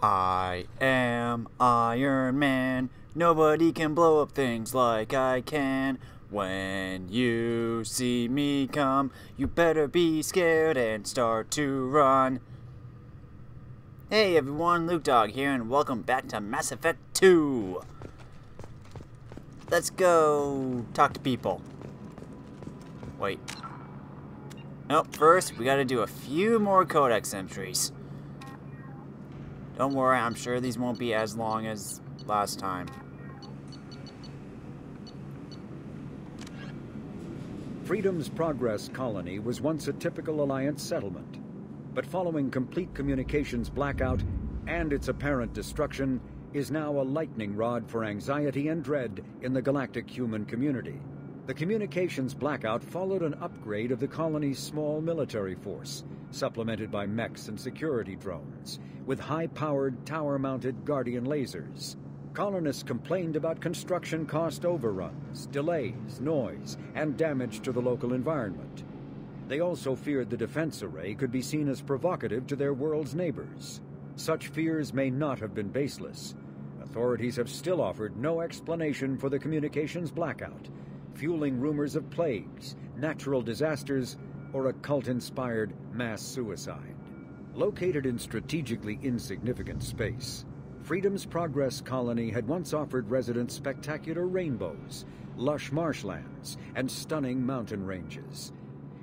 I am Iron Man. Nobody can blow up things like I can. When you see me come, you better be scared and start to run. Hey everyone, Luke Dog here, and welcome back to Mass Effect 2. Let's go talk to people. Wait. Nope, first we gotta do a few more codex entries. Don't worry, I'm sure these won't be as long as last time. Freedom's Progress colony was once a typical Alliance settlement, but following complete communications blackout and its apparent destruction, is now a lightning rod for anxiety and dread in the galactic human community. The communications blackout followed an upgrade of the colony's small military force, supplemented by mechs and security drones, with high-powered, tower-mounted Guardian lasers. Colonists complained about construction cost overruns, delays, noise, and damage to the local environment. They also feared the defense array could be seen as provocative to their world's neighbors. Such fears may not have been baseless. Authorities have still offered no explanation for the communications blackout, fueling rumors of plagues, natural disasters, or a cult-inspired mass suicide. Located in strategically insignificant space, Freedom's Progress colony had once offered residents spectacular rainbows, lush marshlands, and stunning mountain ranges.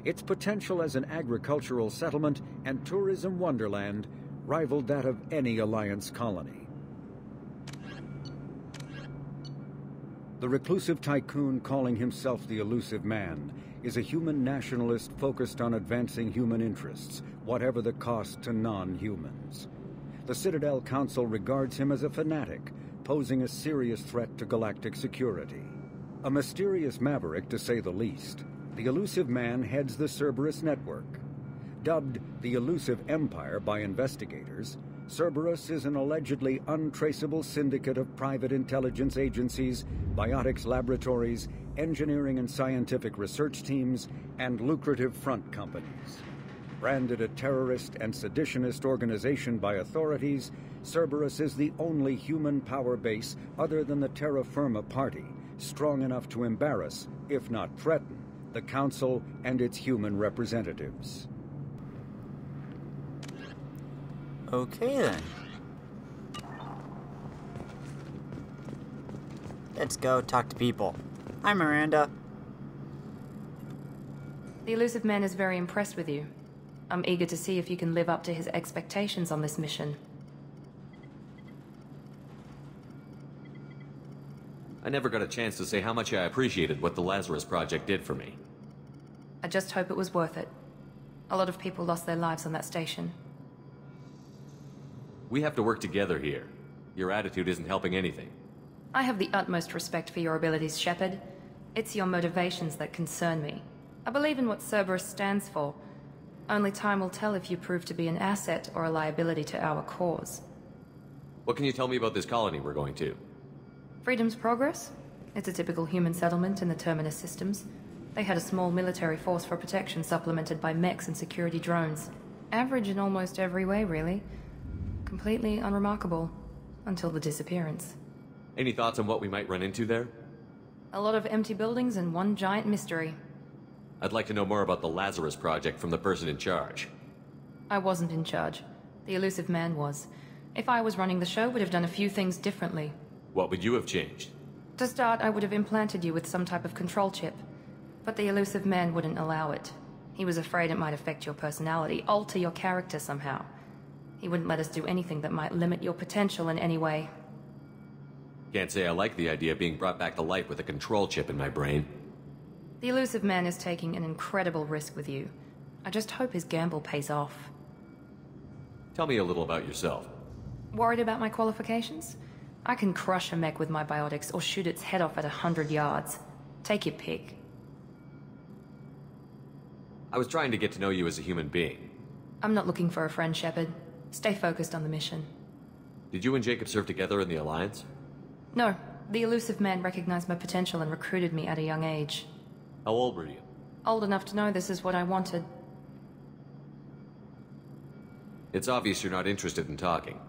Its potential as an agricultural settlement and tourism wonderland rivaled that of any Alliance colony. The reclusive tycoon calling himself the Elusive Man is a human nationalist focused on advancing human interests, whatever the cost to non-humans. The Citadel Council regards him as a fanatic, posing a serious threat to galactic security. A mysterious maverick, to say the least, the Elusive Man heads the Cerberus network. Dubbed the Elusive Empire by investigators, Cerberus is an allegedly untraceable syndicate of private intelligence agencies, biotics laboratories, engineering and scientific research teams, and lucrative front companies. Branded a terrorist and seditionist organization by authorities, Cerberus is the only human power base other than the Terra Firma Party, strong enough to embarrass, if not threaten, the Council and its human representatives. Okay then. Let's go talk to people. Hi Miranda. The Elusive Man is very impressed with you. I'm eager to see if you can live up to his expectations on this mission. I never got a chance to say how much I appreciated what the Lazarus Project did for me. I just hope it was worth it. A lot of people lost their lives on that station. We have to work together here. Your attitude isn't helping anything. I have the utmost respect for your abilities, Shepard. It's your motivations that concern me. I believe in what Cerberus stands for. Only time will tell if you prove to be an asset or a liability to our cause. What can you tell me about this colony we're going to? Freedom's Progress? It's a typical human settlement in the Terminus systems. They had a small military force for protection supplemented by mechs and security drones. Average in almost every way, really. Completely unremarkable. Until the disappearance. Any thoughts on what we might run into there? A lot of empty buildings and one giant mystery. I'd like to know more about the Lazarus Project from the person in charge. I wasn't in charge. The Elusive Man was. If I was running the show, would have done a few things differently. What would you have changed? To start, I would have implanted you with some type of control chip. But the Elusive Man wouldn't allow it. He was afraid it might affect your personality, alter your character somehow. He wouldn't let us do anything that might limit your potential in any way. Can't say I like the idea of being brought back to life with a control chip in my brain. The Elusive Man is taking an incredible risk with you. I just hope his gamble pays off. Tell me a little about yourself. Worried about my qualifications? I can crush a mech with my biotics or shoot its head off at 100 yards. Take your pick. I was trying to get to know you as a human being. I'm not looking for a friend, Shepard. Stay focused on the mission. Did you and Jacob serve together in the Alliance? No. The Elusive Man recognized my potential and recruited me at a young age. How old were you? Old enough to know this is what I wanted. It's obvious you're not interested in talking.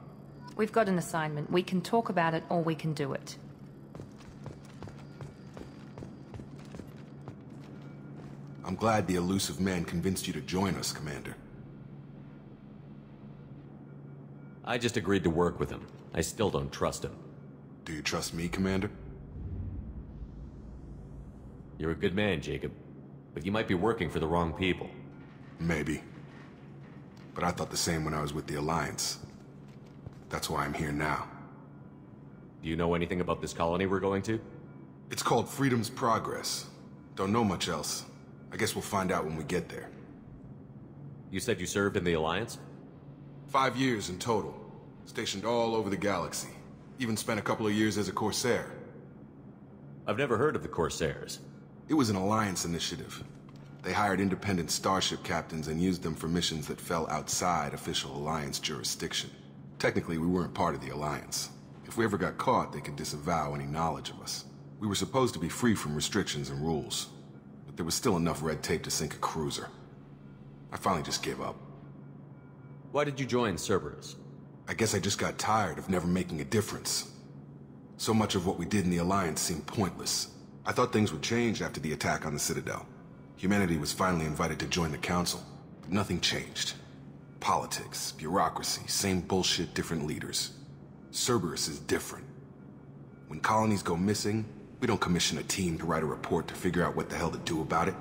We've got an assignment. We can talk about it or we can do it. I'm glad the elusive man convinced you to join us, Commander. I just agreed to work with him. I still don't trust him. Do you trust me, Commander? You're a good man, Jacob. But you might be working for the wrong people. Maybe. But I thought the same when I was with the Alliance. That's why I'm here now. Do you know anything about this colony we're going to? It's called Freedom's Progress. Don't know much else. I guess we'll find out when we get there. You said you served in the Alliance? 5 years in total. Stationed all over the galaxy. Even spent a couple of years as a Corsair. I've never heard of the Corsairs. It was an Alliance initiative. They hired independent starship captains and used them for missions that fell outside official Alliance jurisdiction. Technically, we weren't part of the Alliance. If we ever got caught, they could disavow any knowledge of us. We were supposed to be free from restrictions and rules. But there was still enough red tape to sink a cruiser. I finally just gave up. Why did you join Cerberus? I guess I just got tired of never making a difference. So much of what we did in the Alliance seemed pointless. I thought things would change after the attack on the Citadel. Humanity was finally invited to join the Council, but nothing changed. Politics, bureaucracy, same bullshit, different leaders. Cerberus is different. When colonies go missing, we don't commission a team to write a report to figure out what the hell to do about it.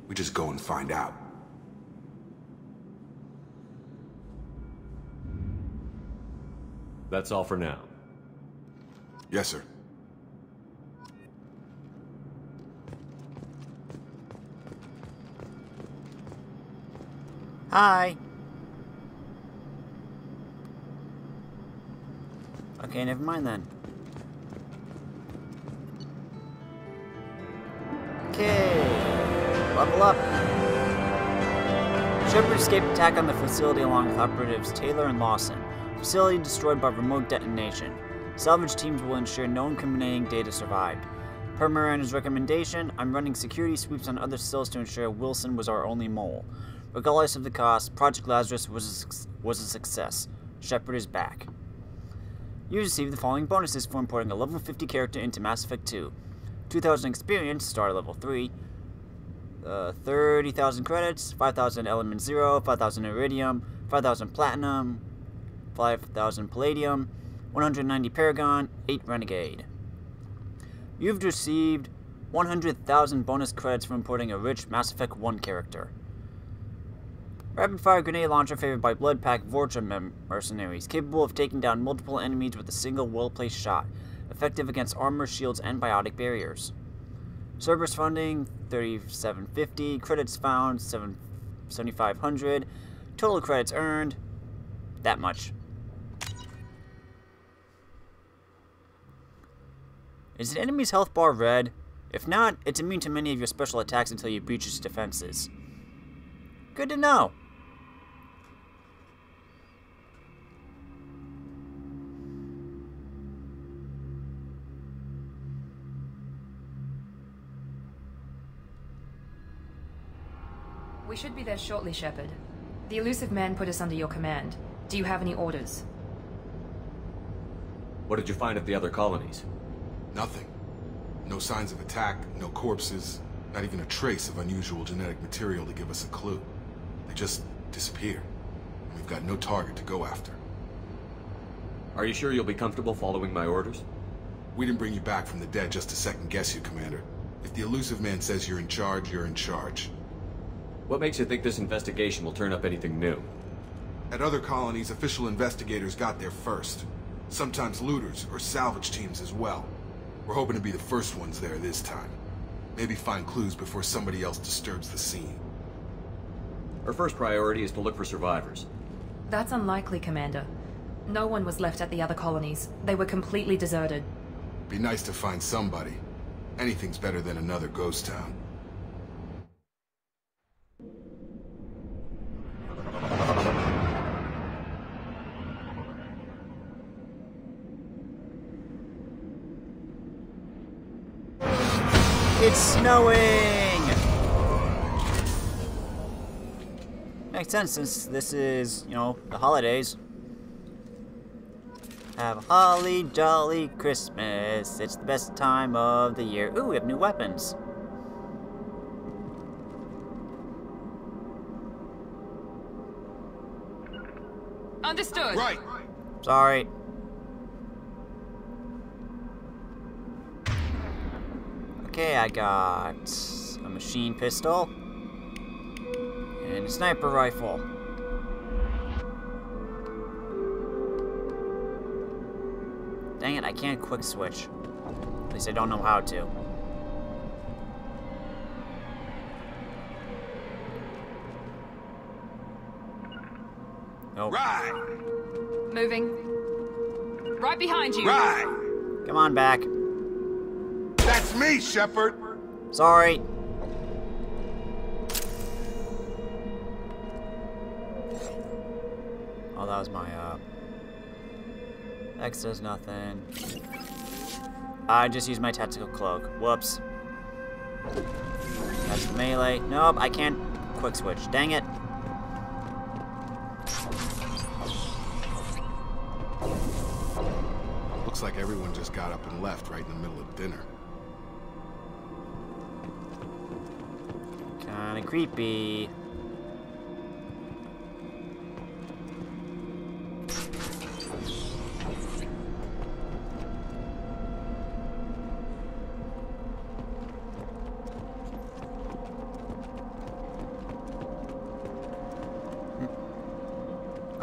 We just go and find out. That's all for now. Yes, sir. Hi. Okay, never mind then. Okay, level up. Shepard escaped attack on the facility along with operatives Taylor and Lawson. Facility destroyed by remote detonation. Salvage teams will ensure no incriminating data survived. Per Miranda's recommendation, I'm running security sweeps on other cells to ensure Wilson was our only mole. Regardless of the cost, Project Lazarus was a success. Shepard is back. You receive the following bonuses for importing a level 50 character into Mass Effect 2. 2,000 experience, star level 3. 30,000 credits, 5,000 element 0, 5,000 iridium, 5,000 platinum, 5,000 palladium, 190 paragon, 8 renegade. You've received 100,000 bonus credits for importing a rich Mass Effect 1 character. Rapid-fire grenade launcher favored by Bloodpack Vorcha mercenaries, capable of taking down multiple enemies with a single well-placed shot, effective against armor, shields, and biotic barriers. Cerberus funding, 3,750, credits found, 7,500, total credits earned, that much. Is an enemy's health bar red? If not, it's immune to many of your special attacks until you breach its defenses. Good to know. We should be there shortly, Shepard. The elusive man put us under your command. Do you have any orders? What did you find at the other colonies? Nothing. No signs of attack, no corpses, not even a trace of unusual genetic material to give us a clue. They just disappear, and we've got no target to go after. Are you sure you'll be comfortable following my orders? We didn't bring you back from the dead just to second-guess you, Commander. If the elusive man says you're in charge, you're in charge. What makes you think this investigation will turn up anything new? At other colonies, official investigators got there first. Sometimes looters or salvage teams as well. We're hoping to be the first ones there this time. Maybe find clues before somebody else disturbs the scene. Our first priority is to look for survivors. That's unlikely, Commander. No one was left at the other colonies. They were completely deserted. Be nice to find somebody. Anything's better than another ghost town. It's snowing! Makes sense since this is, you know, the holidays. Have a holly jolly Christmas. It's the best time of the year. Ooh, we have new weapons. Understood. Right. Sorry. Okay, I got a machine pistol and a sniper rifle. Dang it, I can't quick switch. At least I don't know how to. Nope. Right. Moving. Right behind you. Right. Come on back. That's me, Shepard. Sorry. Oh, that was my, X does nothing. I just used my tactical cloak. Whoops. That's the melee. Nope, I can't quick switch. Dang it. Looks like everyone just got up and left right in the middle of dinner. Kinda creepy.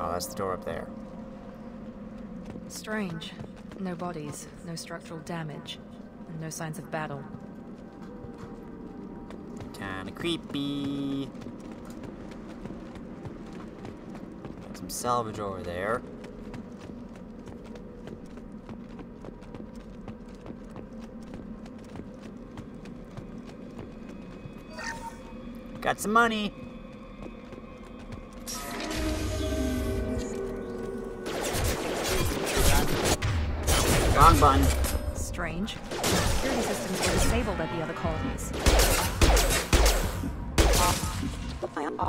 Oh, that's the door up there. Strange. No bodies, no structural damage, and no signs of battle. Kinda creepy. Got some salvage over there. Got some money. Wrong button. Strange. Security systems were disabled at the other colonies.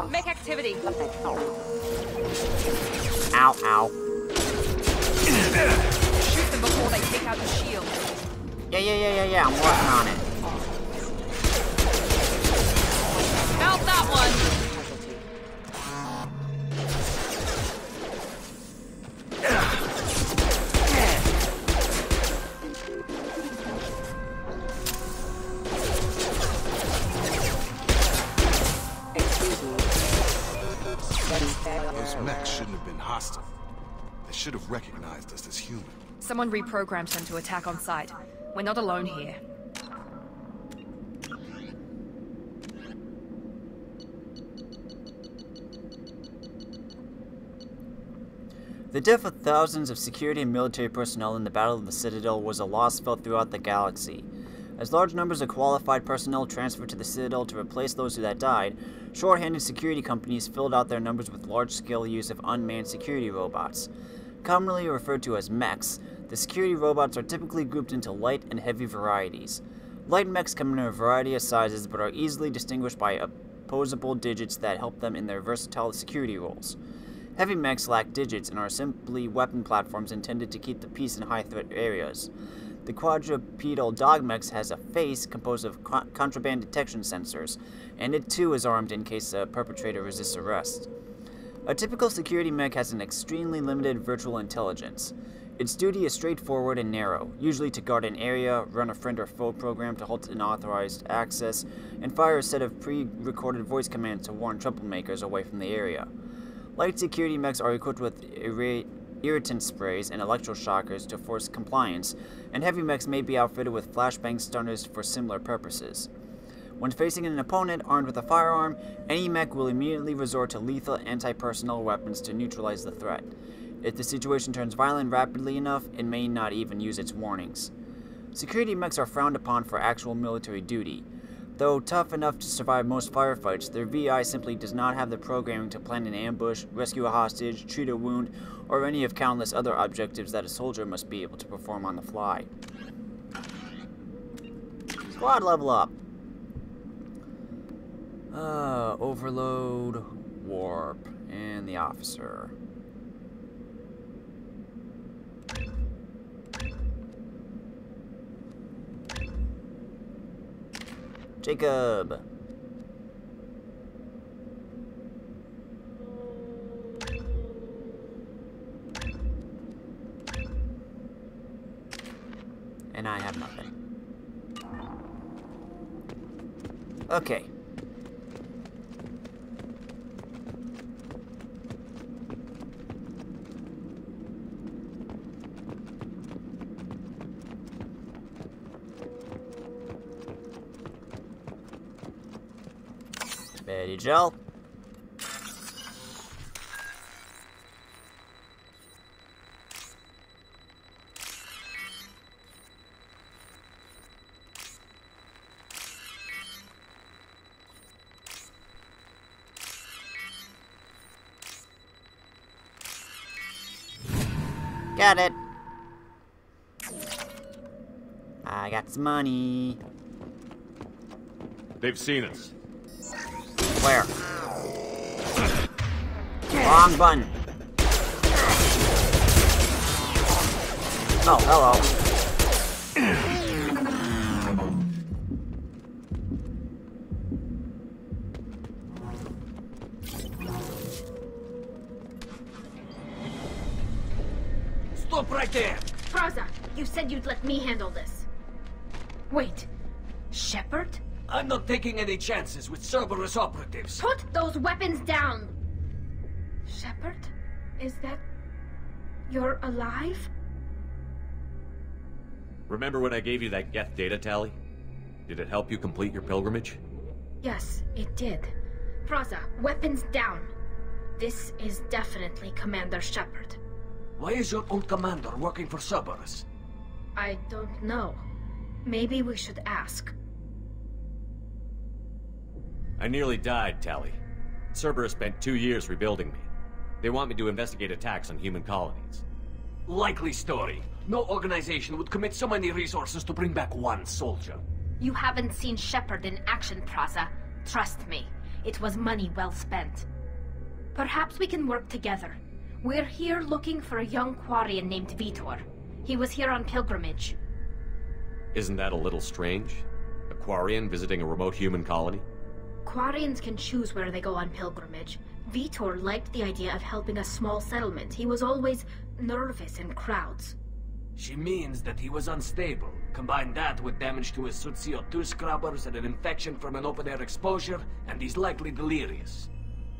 Make activity. Ow, ow. Shoot them before they take out the shield. Yeah, I'm working on it. Mount that one. Those mechs shouldn't have been hostile. They should have recognized us as human. Someone reprogrammed them to attack on sight. We're not alone here. The death of thousands of security and military personnel in the Battle of the Citadel was a loss felt throughout the galaxy. As large numbers of qualified personnel transferred to the Citadel to replace those that died, short-handed security companies filled out their numbers with large-scale use of unmanned security robots. Commonly referred to as mechs, the security robots are typically grouped into light and heavy varieties. Light mechs come in a variety of sizes but are easily distinguished by opposable digits that help them in their versatile security roles. Heavy mechs lack digits and are simply weapon platforms intended to keep the peace in high-threat areas. The quadrupedal dog mech has a face composed of contraband detection sensors, and it too is armed in case a perpetrator resists arrest. A typical security mech has an extremely limited virtual intelligence. Its duty is straightforward and narrow, usually to guard an area, run a friend or foe program to halt unauthorized access, and fire a set of pre-recorded voice commands to warn troublemakers away from the area. Light security mechs are equipped with irritant sprays and electroshockers to force compliance, and heavy mechs may be outfitted with flashbang stunners for similar purposes. When facing an opponent armed with a firearm, any mech will immediately resort to lethal anti-personnel weapons to neutralize the threat. If the situation turns violent rapidly enough, it may not even use its warnings. Security mechs are frowned upon for actual military duty. Though tough enough to survive most firefights, their VI simply does not have the programming to plan an ambush, rescue a hostage, treat a wound, or any of countless other objectives that a soldier must be able to perform on the fly. Squad level up. Overload, warp, and the officer. Jacob. And I have nothing. Okay. Betty Gel. Got it. I got some money. They've seen us. Where? Wrong button. Oh, hello. Stop right there! Praza, you said you'd let me handle this. Wait, Shepard? I'm not taking any chances with Cerberus operatives. Put those weapons down! Shepard? Is that... you're alive? Remember when I gave you that Geth data tally? Did it help you complete your pilgrimage? Yes, it did. Praza, weapons down. This is definitely Commander Shepard. Why is your old commander working for Cerberus? I don't know. Maybe we should ask. I nearly died, Tally. Cerberus spent 2 years rebuilding me. They want me to investigate attacks on human colonies. Likely story. No organization would commit so many resources to bring back one soldier. You haven't seen Shepard in action, Praza. Trust me, it was money well spent. Perhaps we can work together. We're here looking for a young Quarian named Vitor. He was here on pilgrimage. Isn't that a little strange? A Quarian visiting a remote human colony? Quarians can choose where they go on pilgrimage. Vitor liked the idea of helping a small settlement. He was always nervous in crowds. She means that he was unstable. Combine that with damage to his suit CO2 scrubbers and an infection from an open-air exposure, and he's likely delirious.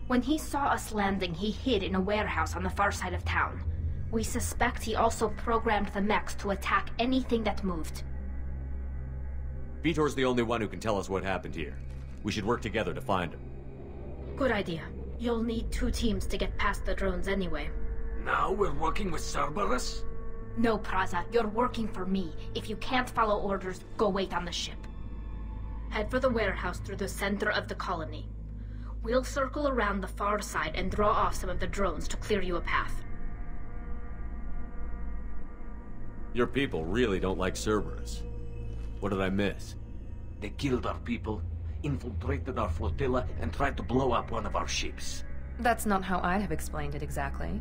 When he saw us landing, he hid in a warehouse on the far side of town. We suspect he also programmed the mechs to attack anything that moved. Vitor's the only one who can tell us what happened here. We should work together to find him. Good idea. You'll need 2 teams to get past the drones anyway. Now we're working with Cerberus? No, Praza, you're working for me. If you can't follow orders, go wait on the ship. Head for the warehouse through the center of the colony. We'll circle around the far side and draw off some of the drones to clear you a path. Your people really don't like Cerberus. What did I miss? They killed our people, infiltrated our flotilla, and tried to blow up one of our ships. That's not how I'd have explained it exactly.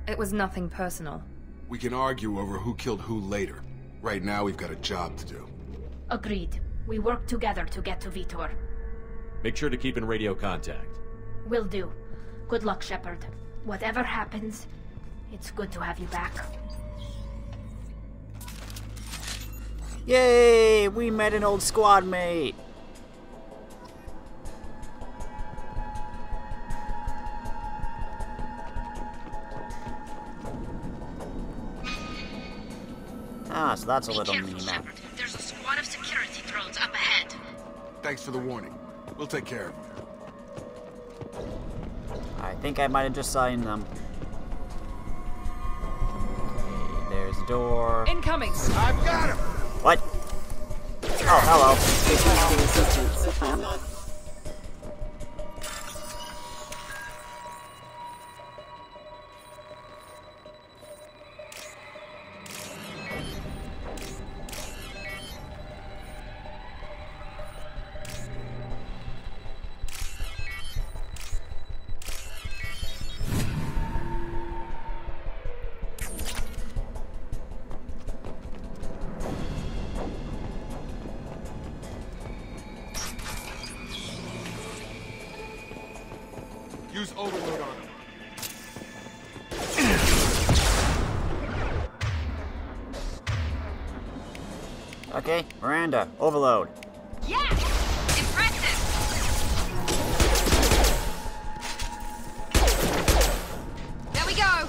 It was nothing personal. We can argue over who killed who later. Right now, we've got a job to do. Agreed. We work together to get to Vitor. Make sure to keep in radio contact. Will do. Good luck, Shepard. Whatever happens, it's good to have you back. Yay! We met an old squad mate! Ah, so that's a little mini map. There's a squad of security drones up ahead. Thanks for the warning. We'll take care of them. I think I might have just signed them. Okay, there's a door. Incoming! I've got him! What? Oh, hello. Use overload on him. Okay, Miranda, overload. Yeah! Impressive! There we go!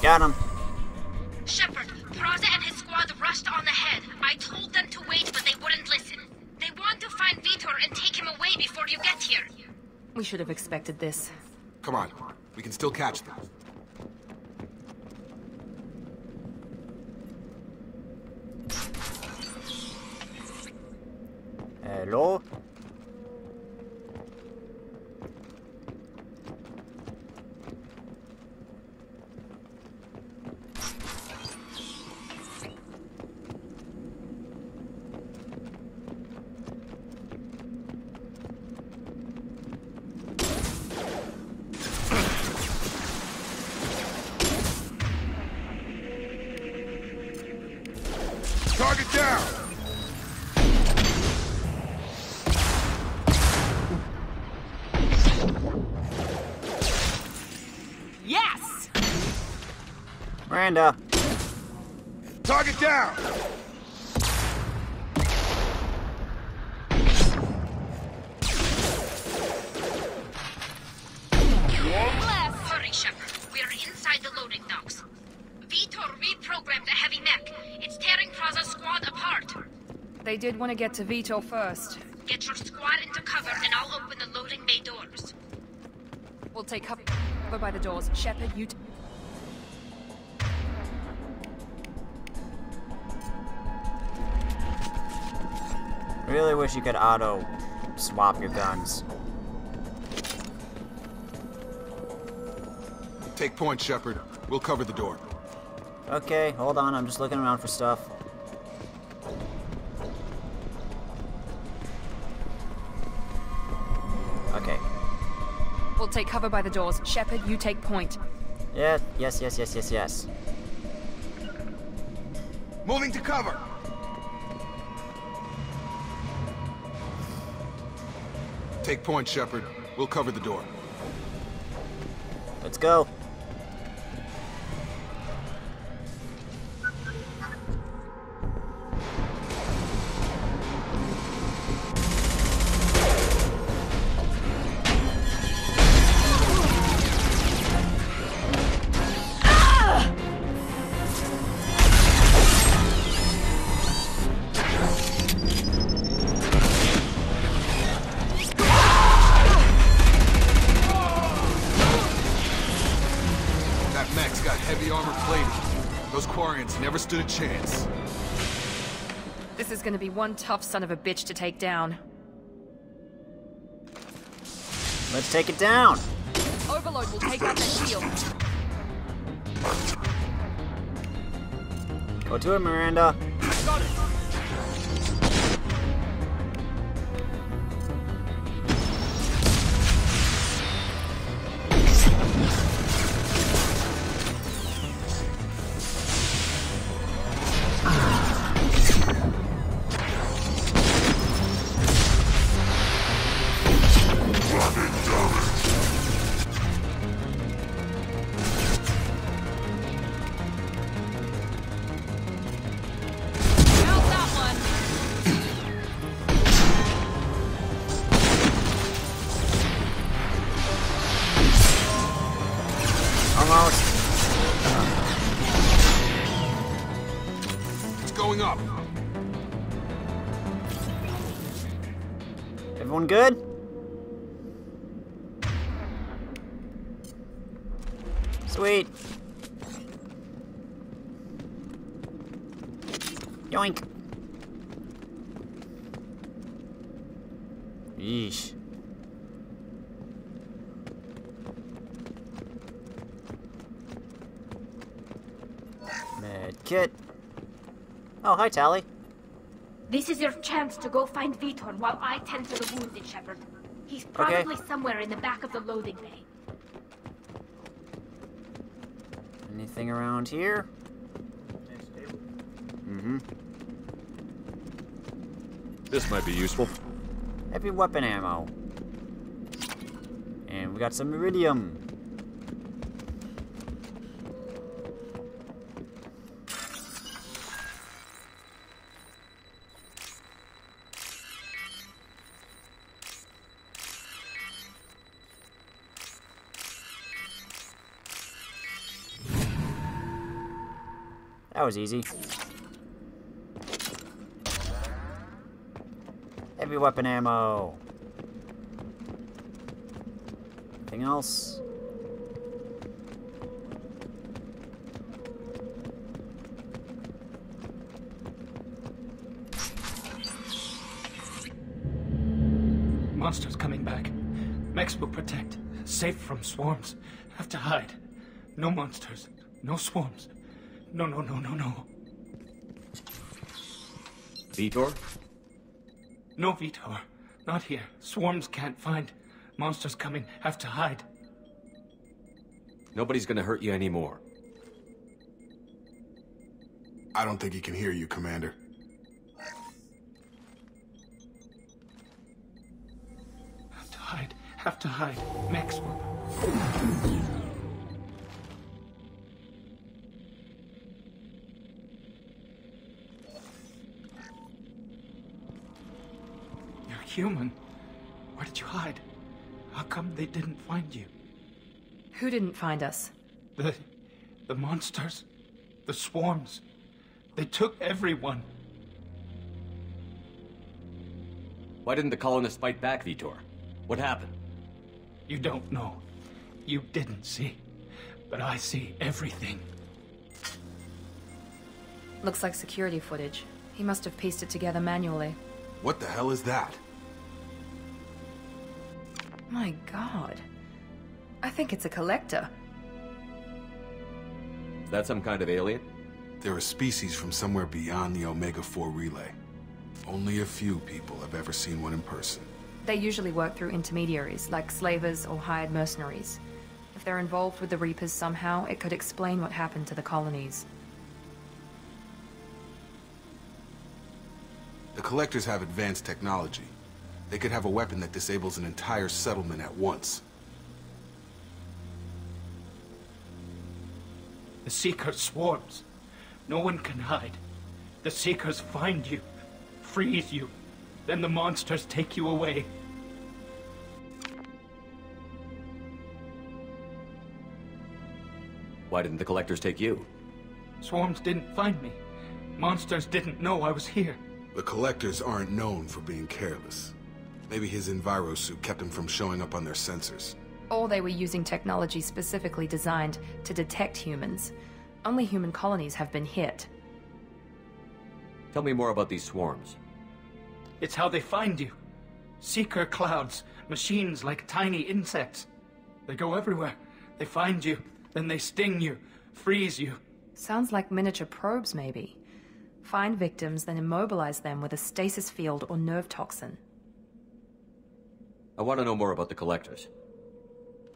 Got him. Shepard, Praza and his squad rushed on ahead. I told them to wait, but they wouldn't listen. They want to find Vitor and take him away before you get here. We should have expected this. Come on, we can still catch them. Hello? Target down! Yes! Miranda. Target down! Bless! Hurry, Shepard. We are inside the loading docks. Vitor reprogrammed a heavy mech. It's tearing Praza's squad apart. They did want to get to Vitor first. Get your squad into cover and I'll open the loading bay doors. We'll take cover by the doors. Shepard, you... Really wish you could auto swap your guns. Take point, Shepard. We'll cover the door. Okay, hold on, I'm just looking around for stuff. Okay. We'll take cover by the doors. Shepard, you take point. Yeah, yes. Moving to cover! Take point, Shepard. We'll cover the door. Let's go. Never stood a chance. This is gonna be one tough son of a bitch to take down. Let's take it down. Overload will take out their shield. Go to it, Miranda. Got it. It's going up. Everyone good? Sweet. Yoink. Yeesh. Med kit. Oh, hi, Tally. This is your chance to go find Vitor while I tend to the wounded, Shepard. He's probably somewhere in the back of the loading bay. Anything around here? Mm-hmm. This might be useful. Heavy weapon ammo. And we got some iridium. That was easy. Heavy weapon ammo. Anything else? Monsters coming back. Mechs will protect. Safe from swarms. Have to hide. No monsters. No swarms. No. Vitor? No, Vitor. Not here. Swarms can't find. Monsters coming. Have to hide. Nobody's gonna hurt you anymore. I don't think he can hear you, Commander. Have to hide. Have to hide. Mechs will... Human. Where did you hide? How come they didn't find you? Who didn't find us? The monsters. The swarms. They took everyone. Why didn't the colonists fight back, Vitor? What happened? You don't know. You didn't see. But I see everything. Looks like security footage. He must have pieced it together manually. What the hell is that? My god. I think it's a collector. Is that some kind of alien? They're a species from somewhere beyond the Omega-4 relay. Only a few people have ever seen one in person. They usually work through intermediaries, like slavers or hired mercenaries. If they're involved with the Reapers somehow, it could explain what happened to the colonies. The Collectors have advanced technology. They could have a weapon that disables an entire settlement at once. The Seeker swarms. No one can hide. The Seekers find you, freeze you, then the monsters take you away. Why didn't the Collectors take you? Swarms didn't find me. Monsters didn't know I was here. The Collectors aren't known for being careless. Maybe his enviro suit kept him from showing up on their sensors. Or they were using technology specifically designed to detect humans. Only human colonies have been hit. Tell me more about these swarms. It's how they find you. Seeker clouds, machines like tiny insects. They go everywhere. They find you, then they sting you, freeze you. Sounds like miniature probes, maybe. Find victims, then immobilize them with a stasis field or nerve toxin. I want to know more about the Collectors.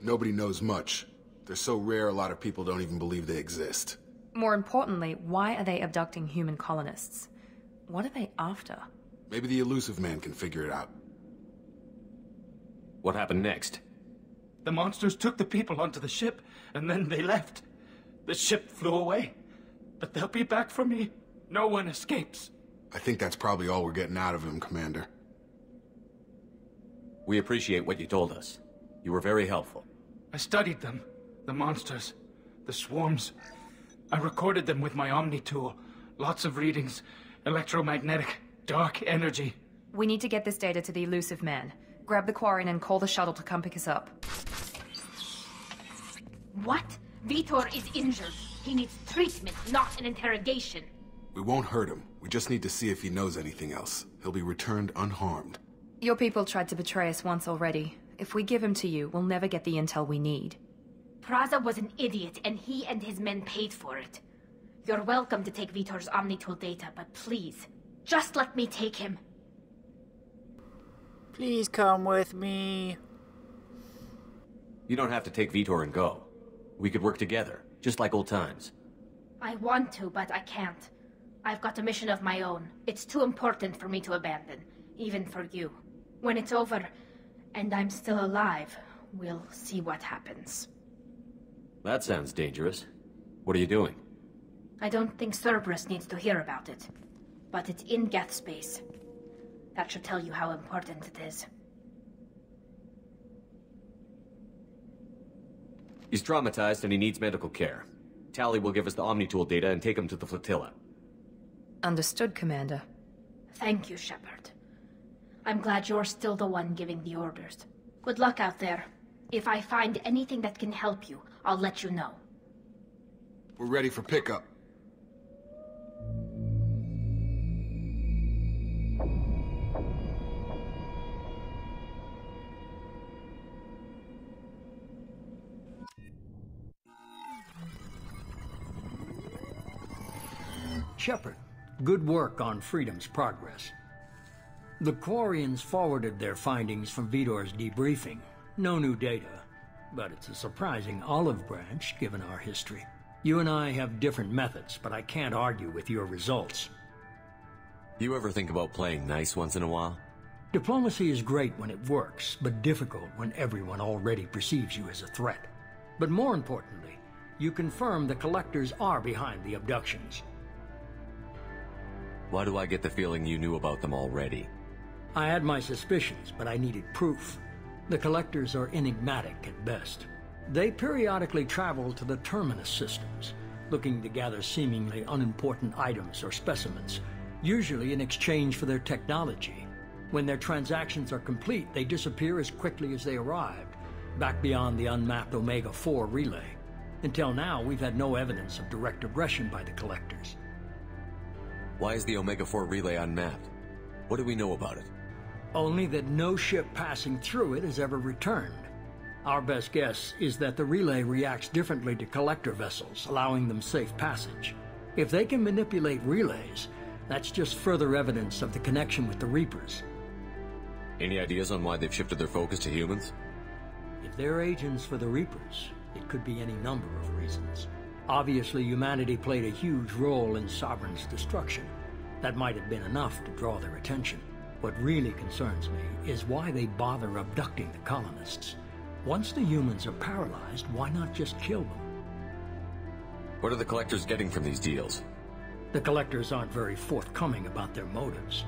Nobody knows much. They're so rare, a lot of people don't even believe they exist. More importantly, why are they abducting human colonists? What are they after? Maybe the Elusive Man can figure it out. What happened next? The monsters took the people onto the ship, and then they left. The ship flew away. But they'll be back for me. No one escapes. I think that's probably all we're getting out of him, Commander. We appreciate what you told us. You were very helpful. I studied them. The monsters. The swarms. I recorded them with my Omni tool. Lots of readings. Electromagnetic. Dark energy. We need to get this data to the Elusive Man. Grab the Quarren and call the shuttle to come pick us up. What? Vitor is injured. He needs treatment, not an interrogation. We won't hurt him. We just need to see if he knows anything else. He'll be returned unharmed. Your people tried to betray us once already. If we give him to you, we'll never get the intel we need. Praza was an idiot, and he and his men paid for it. You're welcome to take Vitor's Omnitool data, but please, just let me take him. Please come with me. You don't have to take Vitor and go. We could work together, just like old times. I want to, but I can't. I've got a mission of my own. It's too important for me to abandon, even for you. When it's over, and I'm still alive, we'll see what happens. That sounds dangerous. What are you doing? I don't think Cerberus needs to hear about it. But it's in Geth space. That should tell you how important it is. He's traumatized and he needs medical care. Tali will give us the Omni-Tool data and take him to the flotilla. Understood, Commander. Thank you, Shepard. I'm glad you're still the one giving the orders. Good luck out there. If I find anything that can help you, I'll let you know. We're ready for pickup. Shepard, good work on Freedom's progress. The Quarians forwarded their findings from Vitor's debriefing. No new data, but it's a surprising olive branch given our history. You and I have different methods, but I can't argue with your results. You ever think about playing nice once in a while? Diplomacy is great when it works, but difficult when everyone already perceives you as a threat. But more importantly, you confirm the Collectors are behind the abductions. Why do I get the feeling you knew about them already? I had my suspicions, but I needed proof. The Collectors are enigmatic at best. They periodically travel to the Terminus systems, looking to gather seemingly unimportant items or specimens, usually in exchange for their technology. When their transactions are complete, they disappear as quickly as they arrived, back beyond the unmapped Omega-4 relay. Until now, we've had no evidence of direct aggression by the Collectors. Why is the Omega-4 relay unmapped? What do we know about it? Only that no ship passing through it has ever returned. Our best guess is that the relay reacts differently to Collector vessels, allowing them safe passage. If they can manipulate relays, that's just further evidence of the connection with the Reapers. Any ideas on why they've shifted their focus to humans? If they're agents for the Reapers, it could be any number of reasons. Obviously, humanity played a huge role in Sovereign's destruction. That might have been enough to draw their attention. What really concerns me is why they bother abducting the colonists. Once the humans are paralyzed, why not just kill them? What are the Collectors getting from these deals? The Collectors aren't very forthcoming about their motives.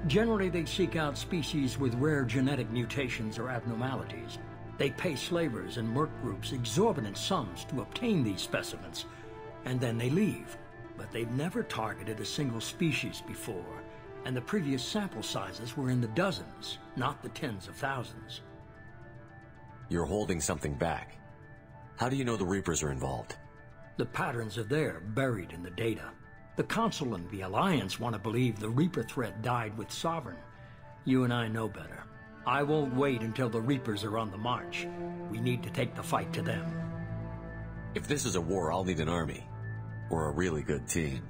Generally, they seek out species with rare genetic mutations or abnormalities. They pay slavers and merc groups exorbitant sums to obtain these specimens, and then they leave. But they've never targeted a single species before, and the previous sample sizes were in the dozens, not the tens of thousands. You're holding something back. How do you know the Reapers are involved? The patterns are there, buried in the data. The Council and the Alliance want to believe the Reaper threat died with Sovereign. You and I know better. I won't wait until the Reapers are on the march. We need to take the fight to them. If this is a war, I'll need an army. Or a really good team.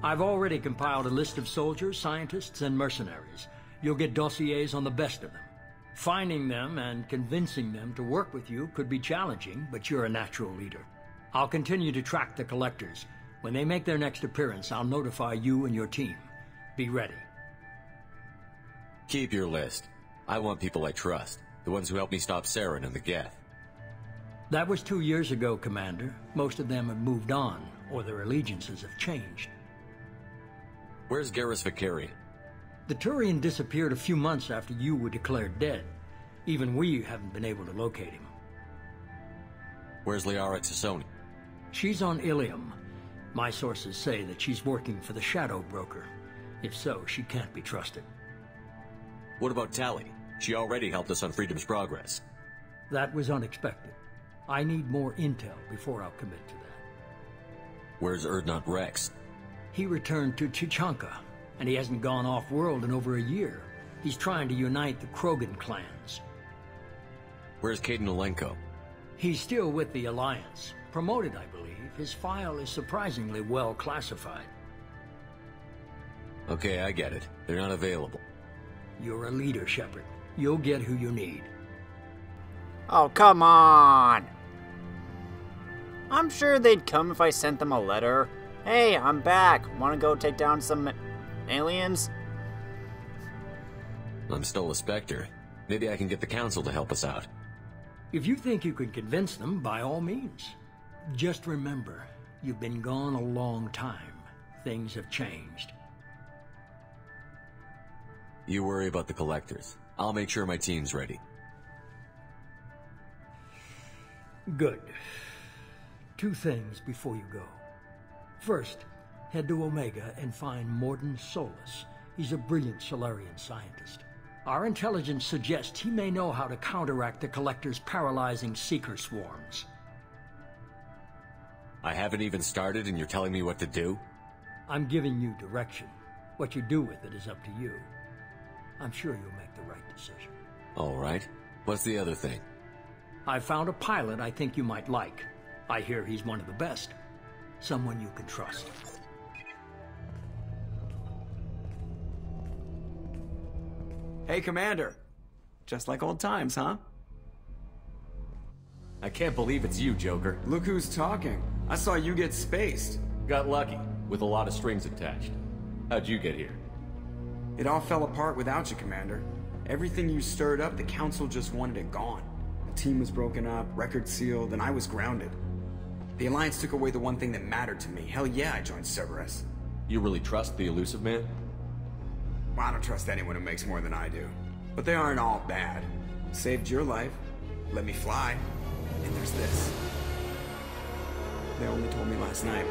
I've already compiled a list of soldiers, scientists, and mercenaries. You'll get dossiers on the best of them. Finding them and convincing them to work with you could be challenging, but you're a natural leader. I'll continue to track the Collectors. When they make their next appearance, I'll notify you and your team. Be ready. Keep your list. I want people I trust. The ones who helped me stop Saren and the Geth. That was 2 years ago, Commander. Most of them have moved on, or their allegiances have changed. Where's Garrus Vicarian? The Turian disappeared a few months after you were declared dead. Even we haven't been able to locate him. Where's Liara Tassoni? She's on Ilium. My sources say that she's working for the Shadow Broker. If so, she can't be trusted. What about Tali? She already helped us on Freedom's Progress. That was unexpected. I need more intel before I'll commit to that. Where's Urdnot Rex? He returned to Chichanka, and he hasn't gone off-world in over a year. He's trying to unite the Krogan clans. Where's Caden Olenko? He's still with the Alliance. Promoted, I believe. His file is surprisingly well classified. Okay, I get it. They're not available. You're a leader, Shepard. You'll get who you need. Oh, come on! I'm sure they'd come if I sent them a letter. Hey, I'm back. Want to go take down some aliens? I'm still a Spectre. Maybe I can get the Council to help us out. If you think you can convince them, by all means. Just remember, you've been gone a long time. Things have changed. You worry about the Collectors. I'll make sure my team's ready. Good. 2 things before you go. First, head to Omega and find Morden Solus. He's a brilliant Solarian scientist. Our intelligence suggests he may know how to counteract the Collector's paralyzing Seeker swarms. I haven't even started and you're telling me what to do? I'm giving you direction. What you do with it is up to you. I'm sure you'll make the right decision. All right. What's the other thing? I found a pilot I think you might like. I hear he's one of the best. Someone you can trust. Hey, Commander. Just like old times, huh? I can't believe it's you, Joker. Look who's talking. I saw you get spaced. Got lucky, with a lot of strings attached. How'd you get here? It all fell apart without you, Commander. Everything you stirred up, the Council just wanted it gone. The team was broken up, records sealed, and I was grounded. The Alliance took away the one thing that mattered to me. Hell yeah, I joined Cerberus. You really trust the Elusive Man? Well, I don't trust anyone who makes more than I do. But they aren't all bad. Saved your life, let me fly, and there's this. They only told me last night.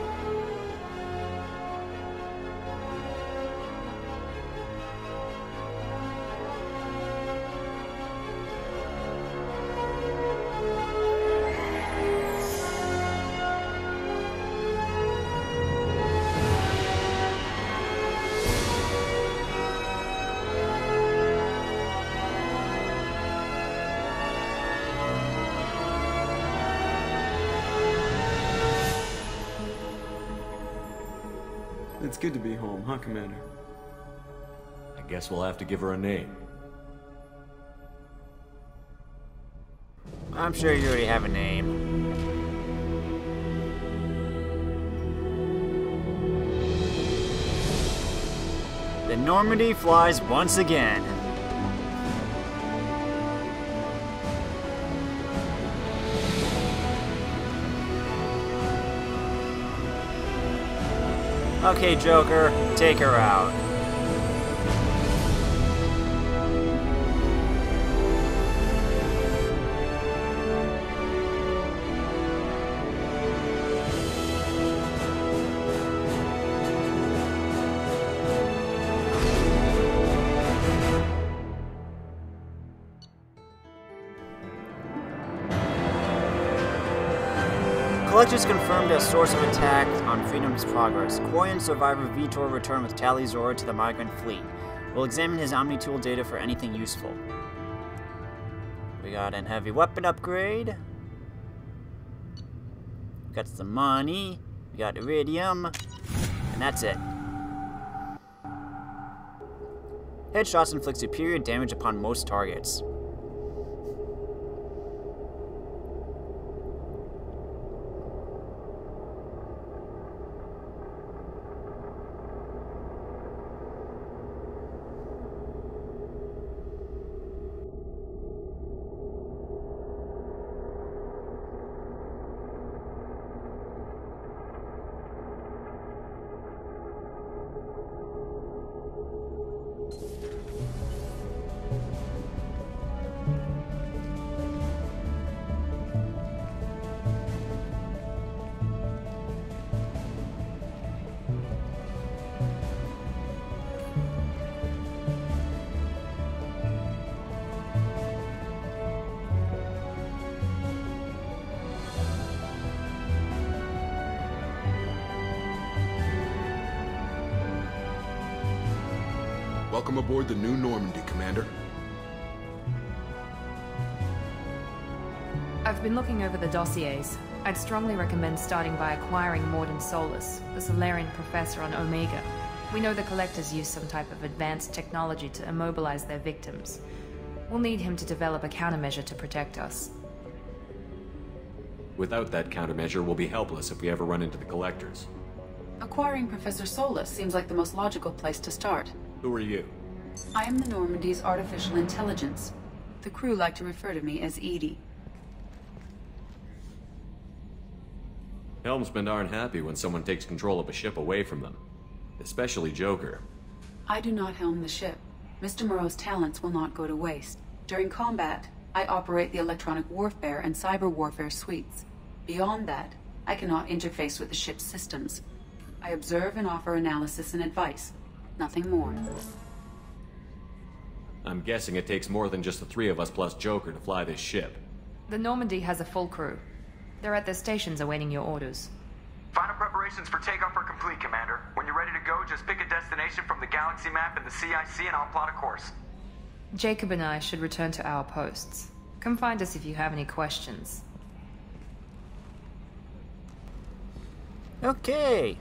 It's good to be home, huh, Commander? I guess we'll have to give her a name. I'm sure you already have a name. The Normandy flies once again. Okay, Joker, take her out. Collectors confirmed as source of attack on Freedom's Progress. Quarian survivor Vitor returned with Tali Zora to the migrant fleet. We'll examine his Omni-Tool data for anything useful. We got a heavy weapon upgrade. Got some money. We got iridium. And that's it. Headshots inflict superior damage upon most targets. Welcome aboard the new Normandy, Commander. I've been looking over the dossiers. I'd strongly recommend starting by acquiring Morden Solus, the Solarian professor on Omega. We know the Collectors use some type of advanced technology to immobilize their victims. We'll need him to develop a countermeasure to protect us. Without that countermeasure, we'll be helpless if we ever run into the Collectors. Acquiring Professor Solus seems like the most logical place to start. Who are you? I am the Normandy's artificial intelligence. The crew like to refer to me as Edie. Helmsmen aren't happy when someone takes control of a ship away from them. Especially Joker. I do not helm the ship. Mr. Moreau's talents will not go to waste. During combat, I operate the electronic warfare and cyber warfare suites. Beyond that, I cannot interface with the ship's systems. I observe and offer analysis and advice. Nothing more. I'm guessing it takes more than just the three of us plus Joker to fly this ship. The Normandy has a full crew. They're at their stations awaiting your orders. Final preparations for takeoff are complete, Commander. When you're ready to go, just pick a destination from the galaxy map and the CIC and I'll plot a course. Jacob and I should return to our posts. Come find us if you have any questions. Okay.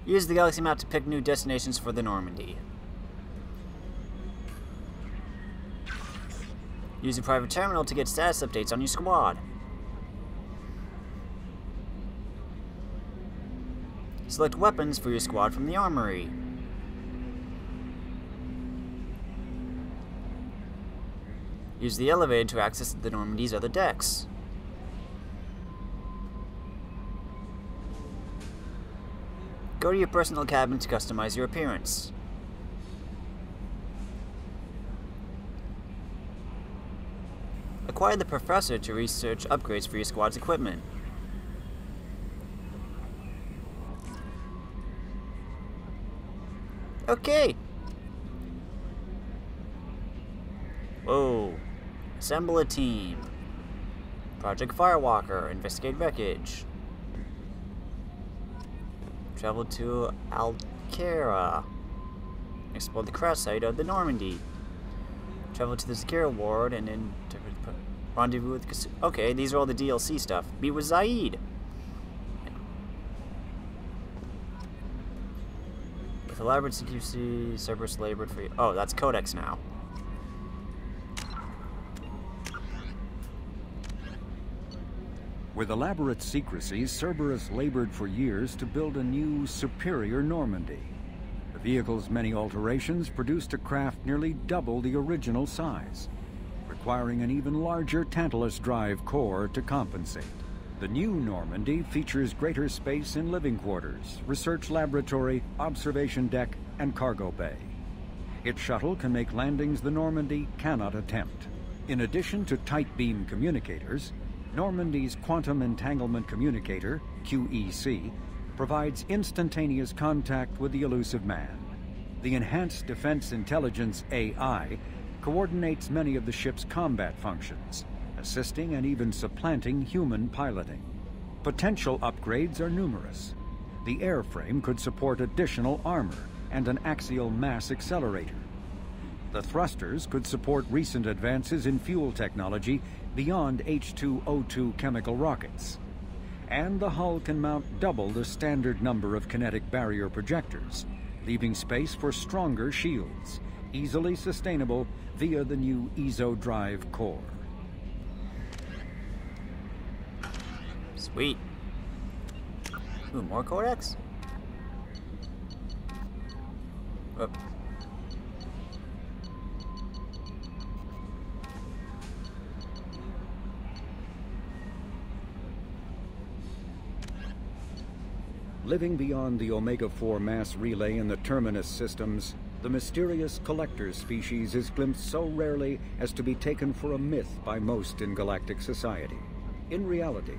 Use the galaxy map to pick new destinations for the Normandy. Use a private terminal to get status updates on your squad. Select weapons for your squad from the armory. Use the elevator to access the Normandy's other decks. Go to your personal cabin to customize your appearance. Acquire the Professor to research upgrades for your squad's equipment. Okay. Whoa. Assemble a team. Project Firewalker. Investigate wreckage. Travel to Alcara. Explore the crash site of the Normandy. Travel to the Secure Ward and then rendezvous with... Okay, these are all the DLC stuff. Meet with Zaid. With elaborate secrecy, Cerberus labored for you. Oh, that's Codex now. With elaborate secrecy, Cerberus labored for years to build a new, superior Normandy. The vehicle's many alterations produced a craft nearly double the original size, requiring an even larger Tantalus drive core to compensate. The new Normandy features greater space in living quarters, research laboratory, observation deck, and cargo bay. Its shuttle can make landings the Normandy cannot attempt. In addition to tight beam communicators, Normandy's Quantum Entanglement Communicator, QEC, provides instantaneous contact with the elusive man. The Enhanced Defense Intelligence AI coordinates many of the ship's combat functions, assisting and even supplanting human piloting. Potential upgrades are numerous. The airframe could support additional armor and an axial mass accelerator. The thrusters could support recent advances in fuel technology beyond H2O2 chemical rockets. And the hull can mount double the standard number of kinetic barrier projectors, leaving space for stronger shields, easily sustainable via the new EZO drive core. Sweet. Ooh, more Codex? Oh. Living beyond the Omega-4 mass relay in the Terminus systems, the mysterious Collector species is glimpsed so rarely as to be taken for a myth by most in galactic society. In reality,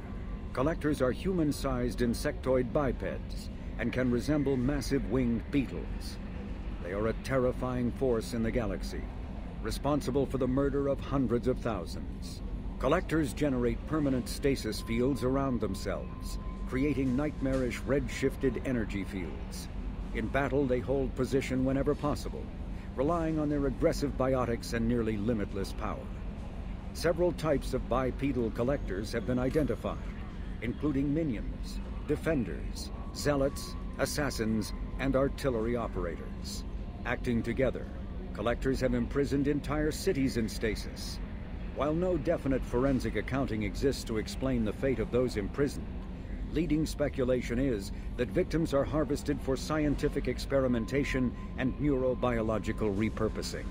Collectors are human-sized insectoid bipeds and can resemble massive winged beetles. They are a terrifying force in the galaxy, responsible for the murder of hundreds of thousands. Collectors generate permanent stasis fields around themselves, creating nightmarish red-shifted energy fields. In battle, they hold position whenever possible, relying on their aggressive biotics and nearly limitless power. Several types of bipedal collectors have been identified, including minions, defenders, zealots, assassins, and artillery operators. Acting together, Collectors have imprisoned entire cities in stasis. While no definite forensic accounting exists to explain the fate of those imprisoned, leading speculation is that victims are harvested for scientific experimentation and neurobiological repurposing.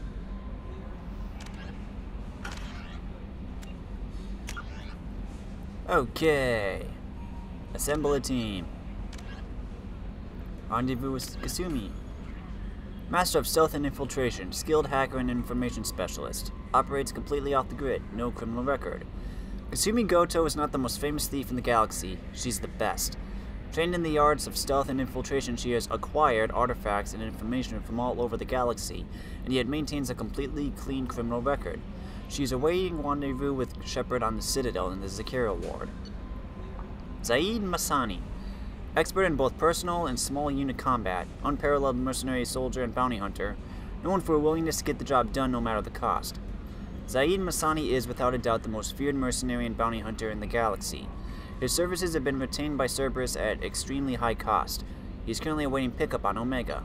Okay. Assemble a team. Rendezvous with Kasumi. Master of Stealth and Infiltration, skilled hacker and information specialist. Operates completely off the grid, no criminal record. Kasumi Goto is not the most famous thief in the galaxy, she's the best. Trained in the arts of stealth and infiltration, she has acquired artifacts and information from all over the galaxy, and yet maintains a completely clean criminal record. She is awaiting rendezvous with Shepard on the Citadel in the Zakira Ward. Zaid Masani. Expert in both personal and small unit combat, unparalleled mercenary soldier and bounty hunter, known for a willingness to get the job done no matter the cost. Zaid Masani is, without a doubt, the most feared mercenary and bounty hunter in the galaxy. His services have been retained by Cerberus at extremely high cost. He is currently awaiting pickup on Omega.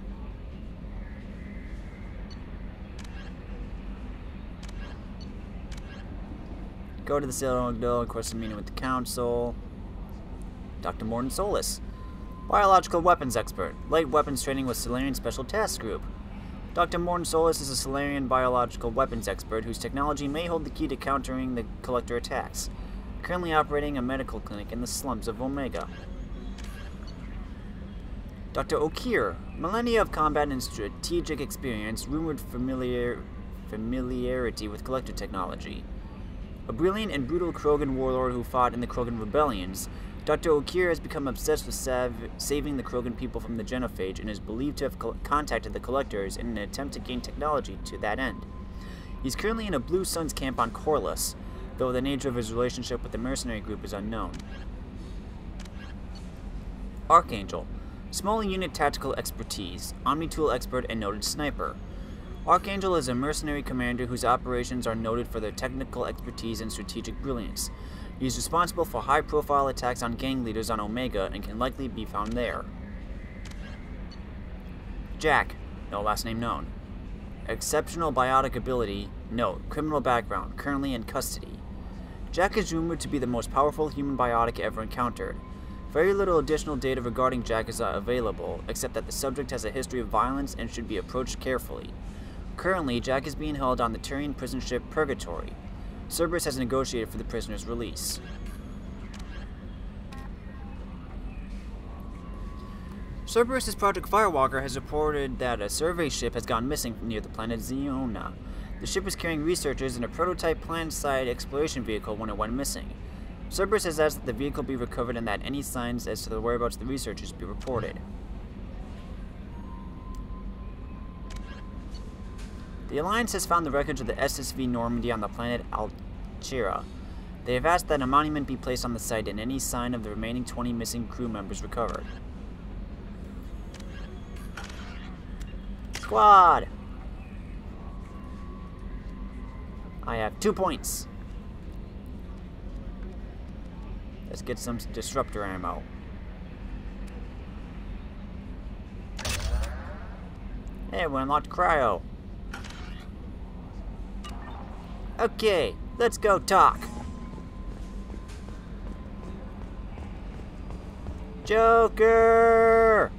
Go to the Citadel, request a meeting with the Council. Dr. Morton Solis. Biological weapons expert. Light weapons training with Solarian Special Task Group. Dr. Morton Solis is a Solarian biological weapons expert whose technology may hold the key to countering the Collector attacks. Currently operating a medical clinic in the slums of Omega. Dr. Okir. Millennia of combat and strategic experience, rumored familiarity with Collector technology. A brilliant and brutal Krogan warlord who fought in the Krogan rebellions, Dr. Okir has become obsessed with saving the Krogan people from the genophage and is believed to have contacted the Collectors in an attempt to gain technology to that end. He's currently in a Blue Suns camp on Corliss, though the nature of his relationship with the mercenary group is unknown. Archangel. Small unit tactical expertise, Omni-tool expert and noted sniper. Archangel is a mercenary commander whose operations are noted for their technical expertise and strategic brilliance. He is responsible for high-profile attacks on gang leaders on Omega and can likely be found there. Jack, no last name known. Exceptional biotic ability, note, criminal background, currently in custody. Jack is rumored to be the most powerful human biotic ever encountered. Very little additional data regarding Jack is available, except that the subject has a history of violence and should be approached carefully. Currently, Jack is being held on the Turian prison ship Purgatory. Cerberus has negotiated for the prisoner's release. Cerberus' Project Firewalker has reported that a survey ship has gone missing near the planet Ziona. The ship was carrying researchers in a prototype planet-side exploration vehicle when it went missing. Cerberus has asked that the vehicle be recovered and that any signs as to the whereabouts of the researchers be reported. The Alliance has found the wreckage of the SSV Normandy on the planet Alchira. They have asked that a monument be placed on the site and any sign of the remaining 20 missing crew members recovered. Squad! I have 2 points. Let's get some disruptor ammo. Hey, we unlocked cryo. Okay, let's go talk. Joker!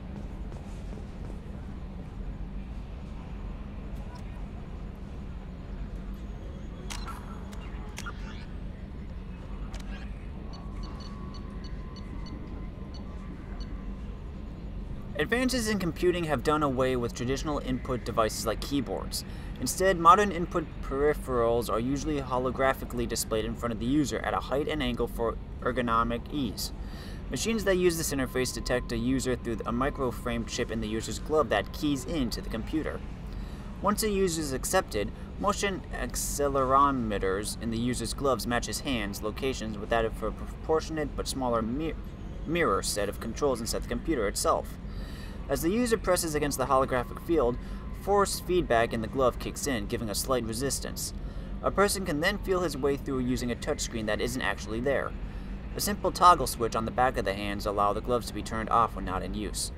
Advances in computing have done away with traditional input devices like keyboards. Instead, modern input peripherals are usually holographically displayed in front of the user at a height and angle for ergonomic ease. Machines that use this interface detect a user through a micro-frame chip in the user's glove that keys into the computer. Once a user is accepted, motion accelerometers in the user's gloves match his hands' locations with that of a proportionate but smaller mirror set of controls inside the computer itself. As the user presses against the holographic field, force feedback in the glove kicks in, giving a slight resistance. A person can then feel his way through using a touchscreen that isn't actually there. A simple toggle switch on the back of the hands allows the gloves to be turned off when not in use.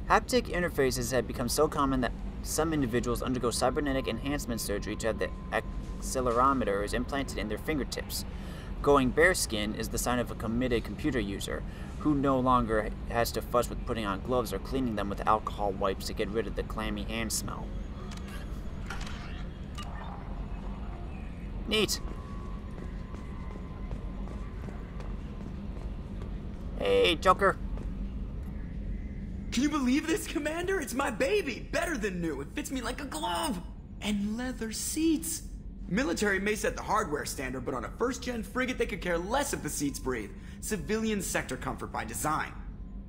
Haptic interfaces have become so common Some individuals undergo cybernetic enhancement surgery to have the accelerometers implanted in their fingertips. Going bare-skinned is the sign of a committed computer user who no longer has to fuss with putting on gloves or cleaning them with alcohol wipes to get rid of the clammy hand smell. Neat. Hey, Joker. Can you believe this, Commander? It's my baby! Better than new. It fits me like a glove! And leather seats! Military may set the hardware standard, but on a first-gen frigate they could care less if the seats breathe. Civilian sector comfort by design.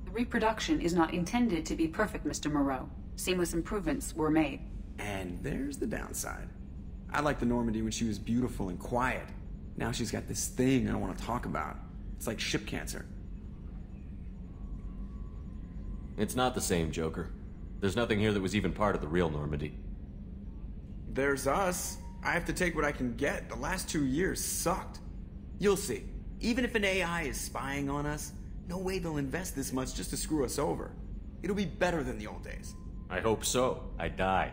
The reproduction is not intended to be perfect, Mr. Moreau. Seamless improvements were made. And there's the downside. I liked the Normandy when she was beautiful and quiet. Now she's got this thing I don't want to talk about. It's like ship cancer. It's not the same, Joker. There's nothing here that was even part of the real Normandy. There's us. I have to take what I can get. The last 2 years sucked. You'll see. Even if an AI is spying on us, no way they'll invest this much just to screw us over. It'll be better than the old days. I hope so. I died.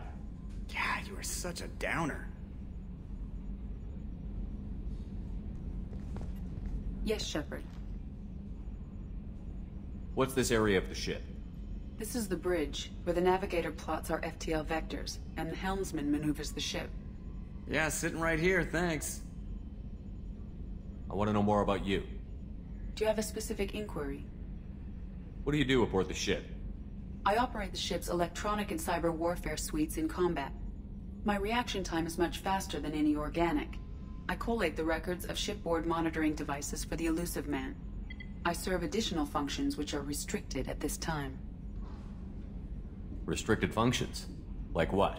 Yeah, you are such a downer. Yes, Shepard. What's this area of the ship? This is the bridge, where the navigator plots our FTL vectors, and the helmsman maneuvers the ship. Yeah, sitting right here, thanks. I want to know more about you. Do you have a specific inquiry? What do you do aboard the ship? I operate the ship's electronic and cyber warfare suites in combat. My reaction time is much faster than any organic. I collate the records of shipboard monitoring devices for the Elusive Man. I serve additional functions which are restricted at this time. Restricted functions? Like what?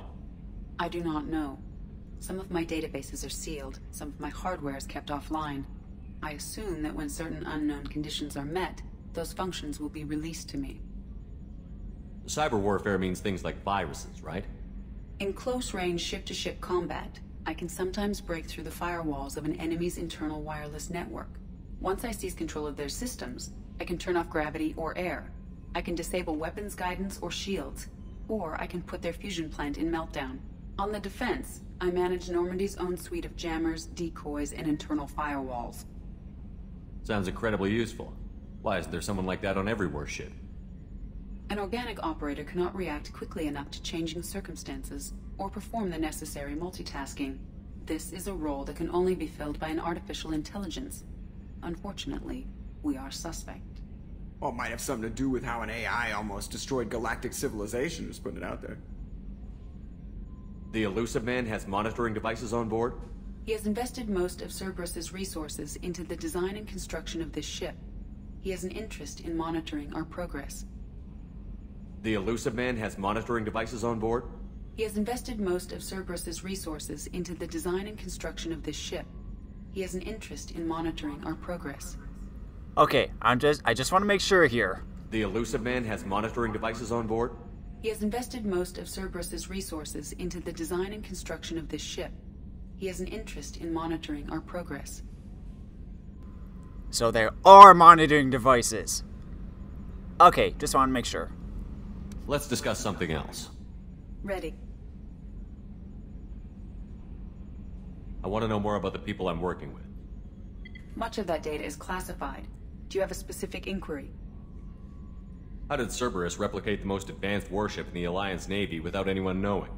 I do not know. Some of my databases are sealed, some of my hardware is kept offline. I assume that when certain unknown conditions are met, those functions will be released to me. Cyber warfare means things like viruses, right? In close-range ship-to-ship combat, I can sometimes break through the firewalls of an enemy's internal wireless network. Once I seize control of their systems, I can turn off gravity or air. I can disable weapons guidance or shields, or I can put their fusion plant in meltdown. On the defense, I manage Normandy's own suite of jammers, decoys, and internal firewalls. Sounds incredibly useful. Why isn't there someone like that on every warship? An organic operator cannot react quickly enough to changing circumstances, or perform the necessary multitasking. This is a role that can only be filled by an artificial intelligence. Unfortunately, we are suspect. Well, it might have something to do with how an AI almost destroyed galactic civilization, just putting it out there. The Elusive Man has monitoring devices on board? He has invested most of Cerberus's resources into the design and construction of this ship. He has an interest in monitoring our progress. The Elusive Man has monitoring devices on board? He has invested most of Cerberus's resources into the design and construction of this ship. He has an interest in monitoring our progress. Okay, I just want to make sure here. The Elusive Man has monitoring devices on board? He has invested most of Cerberus's resources into the design and construction of this ship. He has an interest in monitoring our progress. So there are monitoring devices. Okay, just want to make sure. Let's discuss something else. Ready. I want to know more about the people I'm working with. Much of that data is classified. Do you have a specific inquiry? How did Cerberus replicate the most advanced warship in the Alliance Navy without anyone knowing?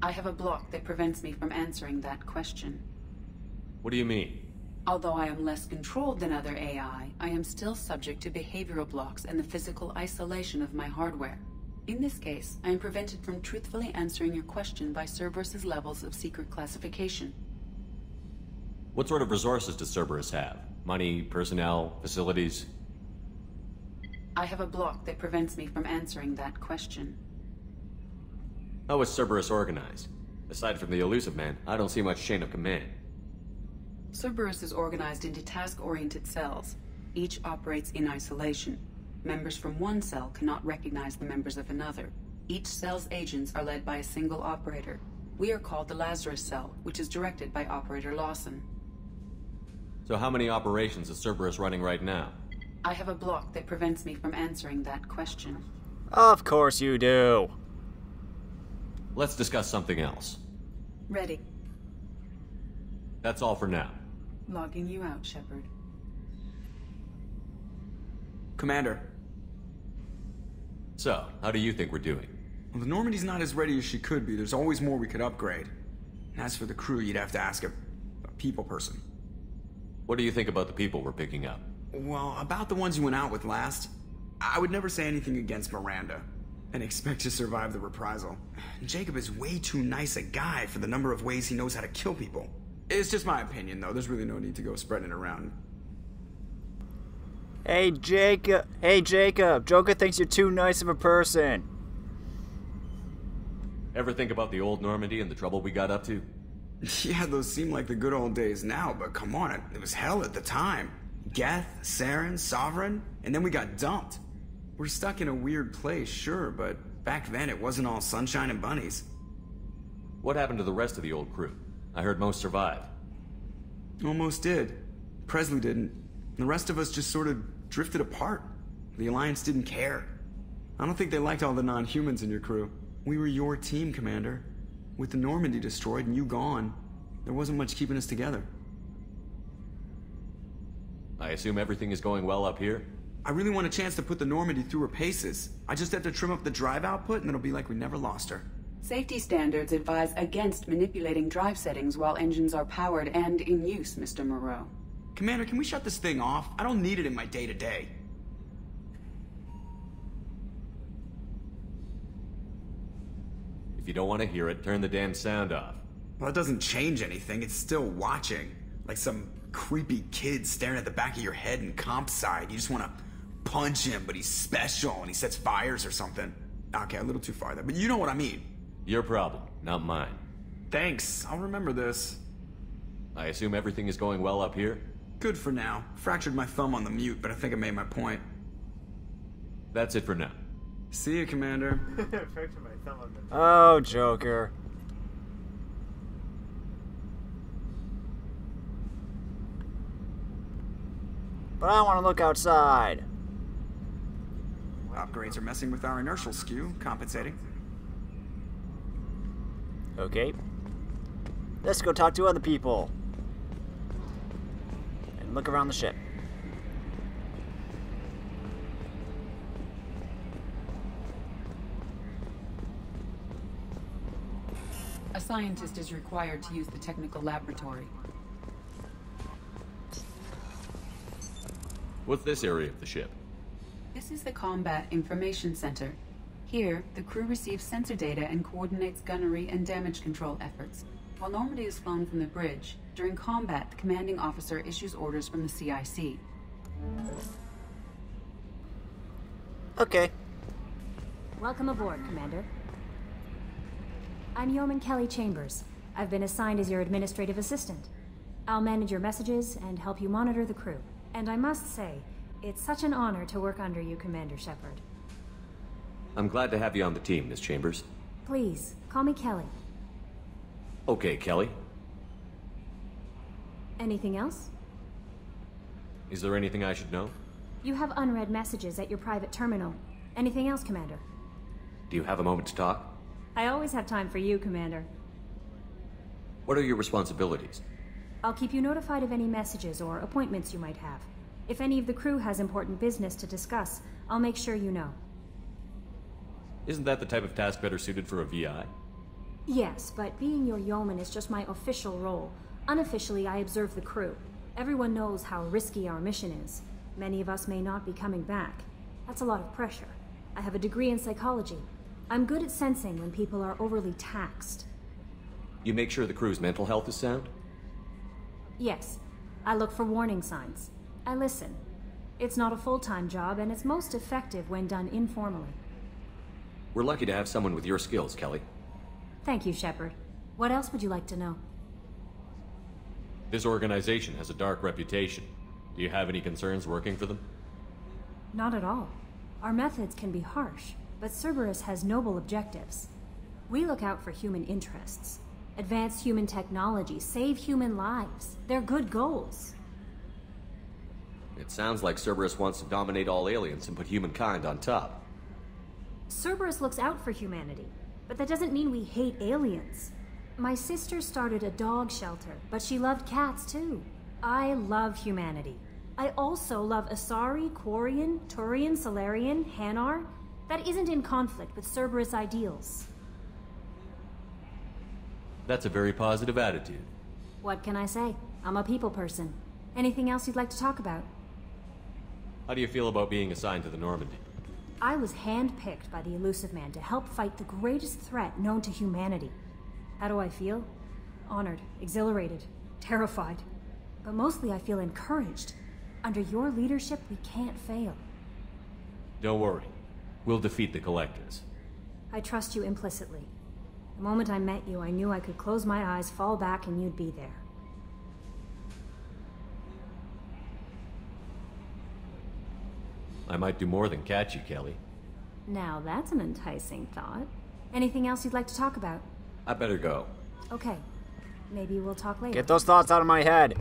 I have a block that prevents me from answering that question. What do you mean? Although I am less controlled than other AI, I am still subject to behavioral blocks and the physical isolation of my hardware. In this case, I am prevented from truthfully answering your question by Cerberus's levels of secret classification. What sort of resources does Cerberus have? Money, personnel, facilities? I have a block that prevents me from answering that question. How is Cerberus organized? Aside from the Elusive Man, I don't see much chain of command. Cerberus is organized into task-oriented cells. Each operates in isolation. Members from one cell cannot recognize the members of another. Each cell's agents are led by a single operator. We are called the Lazarus Cell, which is directed by Operator Lawson. So how many operations is Cerberus running right now? I have a block that prevents me from answering that question. Of course you do. Let's discuss something else. Ready. That's all for now. Logging you out, Shepard. Commander. So, how do you think we're doing? Well, the Normandy's not as ready as she could be. There's always more we could upgrade. And as for the crew, you'd have to ask a people person. What do you think about the people we're picking up? Well, about the ones you went out with last, I would never say anything against Miranda and expect to survive the reprisal. Jacob is way too nice a guy for the number of ways he knows how to kill people. It's just my opinion, though. There's really no need to go spreading it around. Hey, Jacob. Hey, Jacob. Joker thinks you're too nice of a person. Ever think about the old Normandy and the trouble we got up to? Yeah, those seem like the good old days now, but come on, it was hell at the time. Geth, Saren, Sovereign, and then we got dumped. We're stuck in a weird place, sure, but back then it wasn't all sunshine and bunnies. What happened to the rest of the old crew? I heard most survived. Almost did. Presley didn't. The rest of us just sort of drifted apart. The Alliance didn't care. I don't think they liked all the non-humans in your crew. We were your team, Commander. With the Normandy destroyed and you gone, there wasn't much keeping us together. I assume everything is going well up here? I really want a chance to put the Normandy through her paces. I just have to trim up the drive output and it'll be like we never lost her. Safety standards advise against manipulating drive settings while engines are powered and in use, Mr. Moreau. Commander, can we shut this thing off? I don't need it in my day-to-day. If you don't want to hear it, turn the damn sound off. Well, it doesn't change anything. It's still watching. Like some creepy kid staring at the back of your head in comp side. You just want to punch him, but he's special and he sets fires or something. Okay, a little too far there, but you know what I mean. Your problem, not mine. Thanks, I'll remember this. I assume everything is going well up here? Good for now. Fractured my thumb on the mute, but I think I made my point. That's it for now. See you, Commander. Oh, Joker. But I want to look outside. Upgrades are messing with our inertial skew, compensating. Okay. Let's go talk to other people. And look around the ship. A scientist is required to use the technical laboratory. What's this area of the ship? This is the Combat Information Center. Here, the crew receives sensor data and coordinates gunnery and damage control efforts. While Normandy is flown from the bridge, during combat, the commanding officer issues orders from the CIC. Okay. Welcome aboard, Commander. I'm Yeoman Kelly Chambers. I've been assigned as your administrative assistant. I'll manage your messages and help you monitor the crew. And I must say, it's such an honor to work under you, Commander Shepard. I'm glad to have you on the team, Miss Chambers. Please, call me Kelly. Okay, Kelly. Anything else? Is there anything I should know? You have unread messages at your private terminal. Anything else, Commander? Do you have a moment to talk? I always have time for you, Commander. What are your responsibilities? I'll keep you notified of any messages or appointments you might have. If any of the crew has important business to discuss, I'll make sure you know. Isn't that the type of task better suited for a VI? Yes, but being your yeoman is just my official role. Unofficially, I observe the crew. Everyone knows how risky our mission is. Many of us may not be coming back. That's a lot of pressure. I have a degree in psychology. I'm good at sensing when people are overly taxed. You make sure the crew's mental health is sound? Yes. I look for warning signs. I listen. It's not a full-time job, and it's most effective when done informally. We're lucky to have someone with your skills, Kelly. Thank you, Shepard. What else would you like to know? This organization has a dark reputation. Do you have any concerns working for them? Not at all. Our methods can be harsh, but Cerberus has noble objectives. We look out for human interests. Advance human technology, save human lives. They're good goals. It sounds like Cerberus wants to dominate all aliens and put humankind on top. Cerberus looks out for humanity, but that doesn't mean we hate aliens. My sister started a dog shelter, but she loved cats too. I love humanity. I also love Asari, Quarian, Turian, Solarian, Hanar. That isn't in conflict with Cerberus ideals. That's a very positive attitude. What can I say? I'm a people person. Anything else you'd like to talk about? How do you feel about being assigned to the Normandy? I was handpicked by the Elusive Man to help fight the greatest threat known to humanity. How do I feel? Honored, exhilarated, terrified. But mostly I feel encouraged. Under your leadership, we can't fail. Don't worry. We'll defeat the Collectors. I trust you implicitly. The moment I met you, I knew I could close my eyes, fall back, and you'd be there. I might do more than catch you, Kelly. Now that's an enticing thought. Anything else you'd like to talk about? I better go. Okay. Maybe we'll talk later. Get those thoughts out of my head.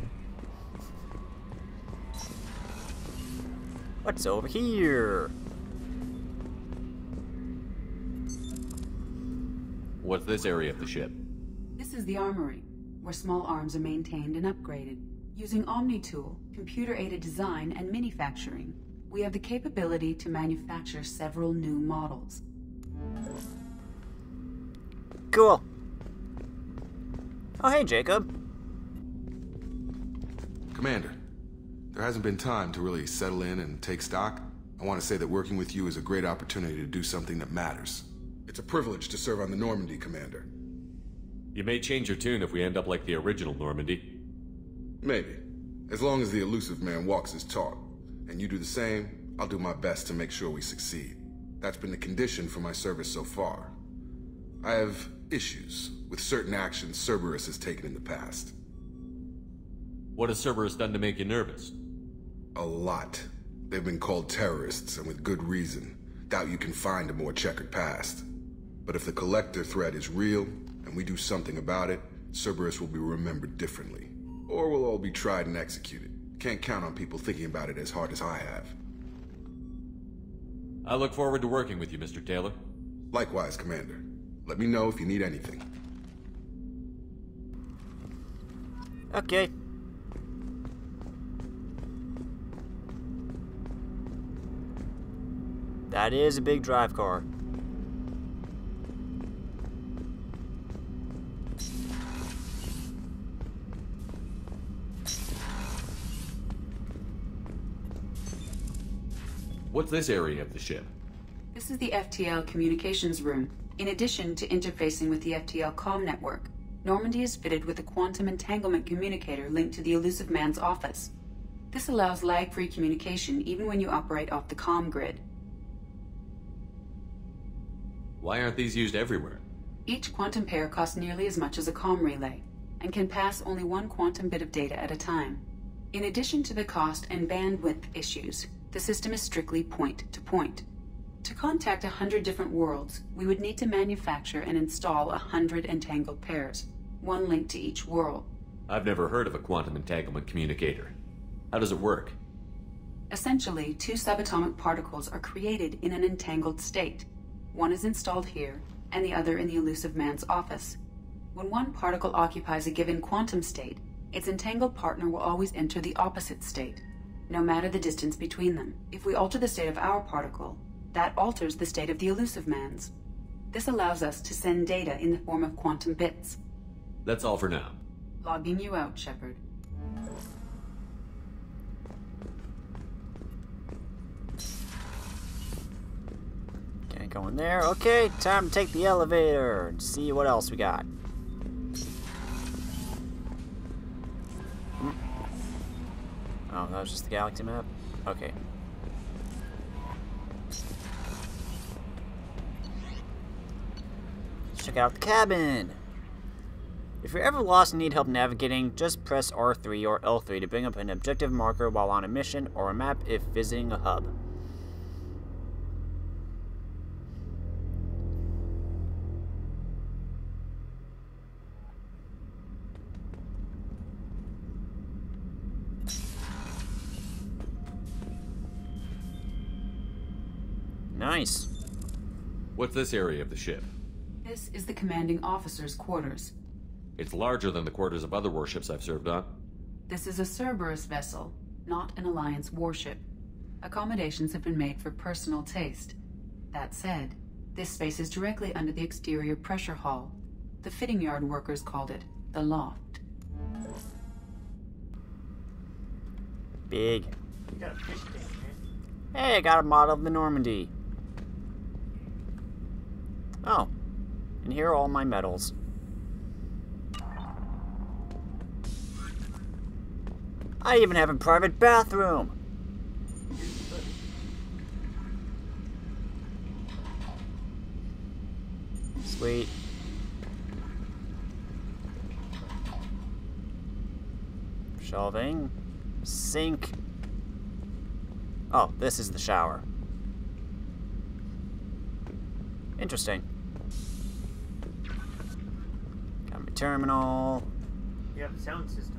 What's over here? What's this area of the ship? This is the armory, where small arms are maintained and upgraded. Using Omni-Tool, computer-aided design, and manufacturing, we have the capability to manufacture several new models. Cool. Oh, hey, Jacob. Commander, there hasn't been time to really settle in and take stock. I want to say that working with you is a great opportunity to do something that matters. It's a privilege to serve on the Normandy, Commander. You may change your tune if we end up like the original Normandy. Maybe. As long as the Elusive Man walks his talk, and you do the same, I'll do my best to make sure we succeed. That's been the condition for my service so far. I have issues with certain actions Cerberus has taken in the past. What has Cerberus done to make you nervous? A lot. They've been called terrorists, and with good reason. Doubt you can find a more checkered past. But if the Collector threat is real, and we do something about it, Cerberus will be remembered differently. Or we'll all be tried and executed. Can't count on people thinking about it as hard as I have. I look forward to working with you, Mr. Taylor. Likewise, Commander. Let me know if you need anything. Okay. That is a big drive car. What's this area of the ship? This is the FTL communications room. In addition to interfacing with the FTL comm network, Normandy is fitted with a quantum entanglement communicator linked to the Elusive Man's office. This allows lag-free communication even when you operate off the comm grid. Why aren't these used everywhere? Each quantum pair costs nearly as much as a comm relay, and can pass only one quantum bit of data at a time. In addition to the cost and bandwidth issues, the system is strictly point-to-point. To contact 100 different worlds, we would need to manufacture and install 100 entangled pairs, one linked to each world. I've never heard of a quantum entanglement communicator. How does it work? Essentially, two subatomic particles are created in an entangled state. One is installed here, and the other in the Elusive Man's office. When one particle occupies a given quantum state, its entangled partner will always enter the opposite state, no matter the distance between them. If we alter the state of our particle, that alters the state of the Elusive Man's. This allows us to send data in the form of quantum bits. That's all for now. Logging you out, Shepard. Can't go in there. Okay, time to take the elevator and see what else we got. Oh, that was just the galaxy map? Okay. Let's check out the cabin! If you're ever lost and need help navigating, just press R3 or L3 to bring up an objective marker while on a mission, or a map if visiting a hub. Nice. What's this area of the ship? This is the commanding officer's quarters. It's larger than the quarters of other warships I've served on. This is a Cerberus vessel, not an Alliance warship. Accommodations have been made for personal taste. That said, this space is directly under the exterior pressure hull. The fitting yard workers called it the loft. Big. You got a fish tank, man. Hey, I got a model of the Normandy. Oh, and here are all my medals. I even have a private bathroom. Sweet. Shelving. Sink. Oh, this is the shower. Interesting. Got my terminal. You have a sound system.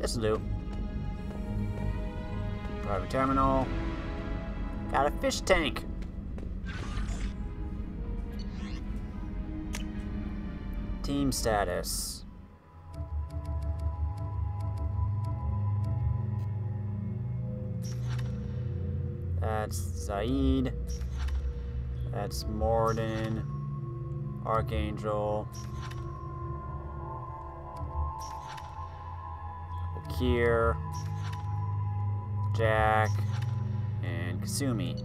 This'll do. Private terminal. Got a fish tank. Team status. That's Zaid. That's Morden. Archangel. Kier, Jack, and Kasumi.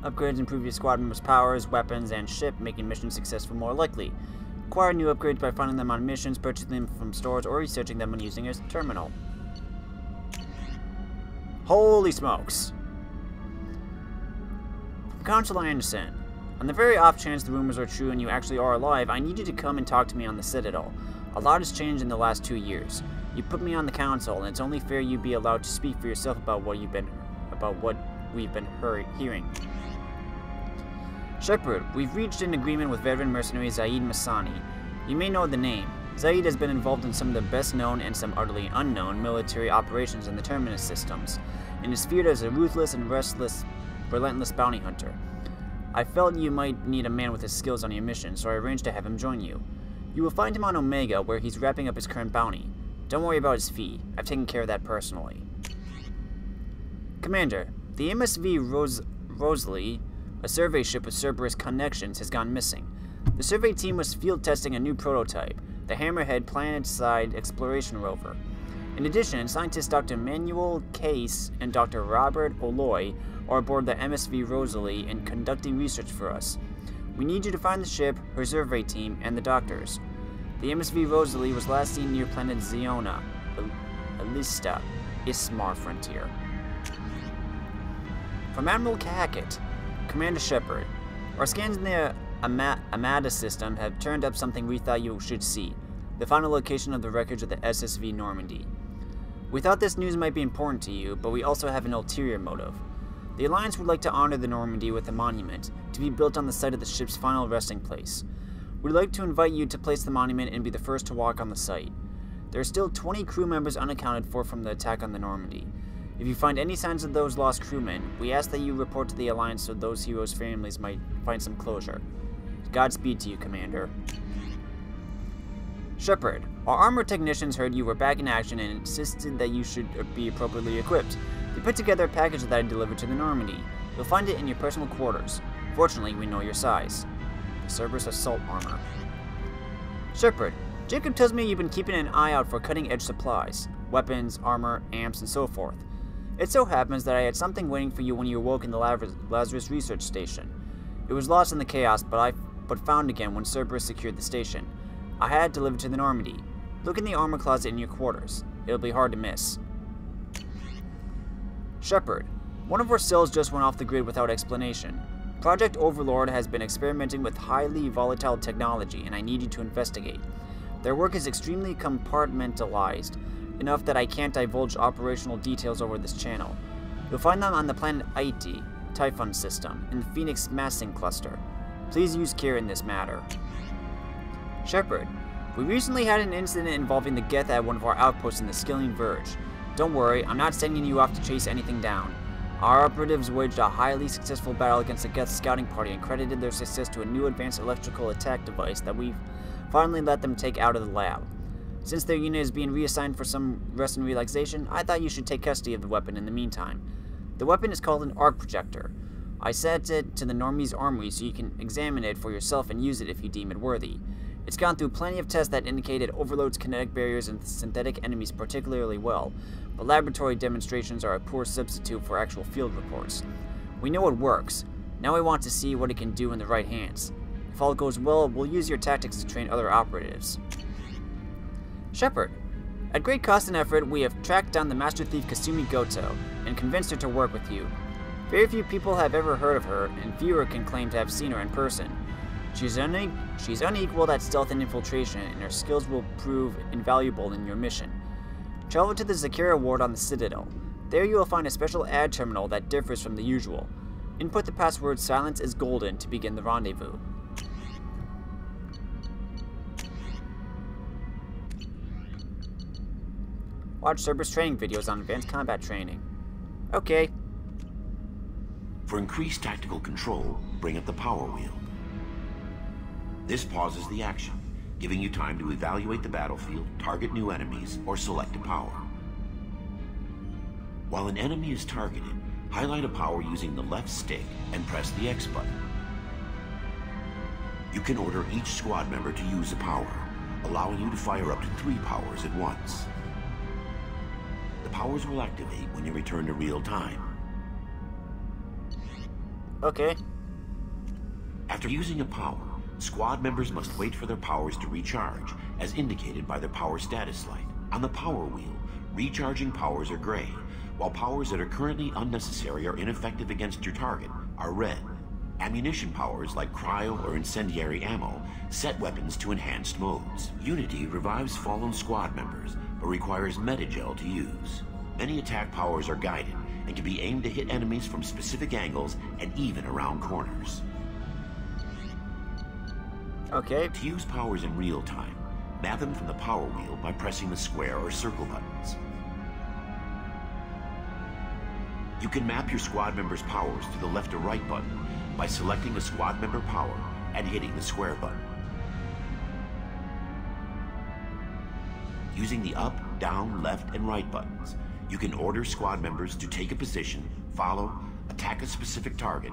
Upgrades improve your squad members' powers, weapons, and ship, making mission successful more likely. Acquire new upgrades by finding them on missions, purchasing them from stores, or researching them when using a terminal. Holy smokes! From Consul Anderson. On the very off chance the rumors are true and you actually are alive, I need you to come and talk to me on the Citadel. A lot has changed in the last 2 years. You put me on the Council, and it's only fair you be allowed to speak for yourself about what we've been hearing. Shepard, we've reached an agreement with veteran mercenary Zaid Masani. You may know the name. Zaid has been involved in some of the best known and some utterly unknown military operations in the Terminus systems, and is feared as a ruthless and relentless bounty hunter. I felt you might need a man with his skills on your mission, so I arranged to have him join you. You will find him on Omega, where he's wrapping up his current bounty. Don't worry about his fee. I've taken care of that personally. Commander, the MSV Rosalie A survey ship with Cerberus connections has gone missing. The survey team was field testing a new prototype, the Hammerhead Planet-Side Exploration Rover. In addition, scientists Dr. Manuel Case and Dr. Robert Oloy are aboard the MSV Rosalie and conducting research for us. We need you to find the ship, her survey team, and the doctors. The MSV Rosalie was last seen near planet Ziona, Alista, Ismar frontier. From Admiral Hackett, Commander Shepard, our scans in the Amada system have turned up something we thought you should see, the final location of the wreckage of the SSV Normandy. We thought this news might be important to you, but we also have an ulterior motive. The Alliance would like to honor the Normandy with a monument, to be built on the site of the ship's final resting place. We'd like to invite you to place the monument and be the first to walk on the site. There are still 20 crew members unaccounted for from the attack on the Normandy. If you find any signs of those lost crewmen, we ask that you report to the Alliance so those heroes' families might find some closure. Godspeed to you, Commander. Shepard, our armored technicians heard you were back in action and insisted that you should be appropriately equipped. They put together a package that I delivered to the Normandy. You'll find it in your personal quarters. Fortunately, we know your size. The Cerberus Assault Armor. Shepard, Jacob tells me you've been keeping an eye out for cutting-edge supplies. Weapons, armor, amps, and so forth. It so happens that I had something waiting for you when you awoke in the Lazarus Research Station. It was lost in the chaos, but found again when Cerberus secured the station. I had it delivered to the Normandy. Look in the armor closet in your quarters. It'll be hard to miss. Shepard, one of our cells just went off the grid without explanation. Project Overlord has been experimenting with highly volatile technology, and I need you to investigate. Their work is extremely compartmentalized, enough that I can't divulge operational details over this channel. You'll find them on the planet Aiti, Typhon system, in the Phoenix Massing Cluster. Please use care in this matter. Shepard, we recently had an incident involving the Geth at one of our outposts in the Skilling Verge. Don't worry, I'm not sending you off to chase anything down. Our operatives waged a highly successful battle against the Geth scouting party and credited their success to a new advanced electrical attack device that we've finally let them take out of the lab. Since their unit is being reassigned for some rest and relaxation, I thought you should take custody of the weapon in the meantime. The weapon is called an arc projector. I sent it to the Normie's armory so you can examine it for yourself and use it if you deem it worthy. It's gone through plenty of tests that indicate it overloads kinetic barriers and synthetic enemies particularly well, but laboratory demonstrations are a poor substitute for actual field reports. We know it works. Now we want to see what it can do in the right hands. If all goes well, we'll use your tactics to train other operatives. Shepard, at great cost and effort, we have tracked down the Master Thief Kasumi Goto and convinced her to work with you. Very few people have ever heard of her, and fewer can claim to have seen her in person. She's unequaled at stealth and infiltration, and her skills will prove invaluable in your mission. Travel to the Zakira ward on the Citadel. There you will find a special ad terminal that differs from the usual. Input the password "Silence is Golden" to begin the rendezvous. Watch Cerberus training videos on advanced combat training. Okay. For increased tactical control, bring up the power wheel. This pauses the action, giving you time to evaluate the battlefield, target new enemies, or select a power. While an enemy is targeted, highlight a power using the left stick and press the X button. You can order each squad member to use a power, allowing you to fire up to 3 powers at once. The powers will activate when you return to real time. Okay. After using a power, squad members must wait for their powers to recharge, as indicated by their power status light. On the power wheel, recharging powers are gray, while powers that are currently unnecessary or ineffective against your target are red. Ammunition powers like cryo or incendiary ammo set weapons to enhanced modes. Unity revives fallen squad members, but requires metagel to use. Many attack powers are guided and can be aimed to hit enemies from specific angles and even around corners. Okay. To use powers in real time, map them from the power wheel by pressing the square or circle buttons. You can map your squad member's powers to the left or right button by selecting the squad member power and hitting the square button. Using the up, down, left, and right buttons, you can order squad members to take a position, follow, attack a specific target,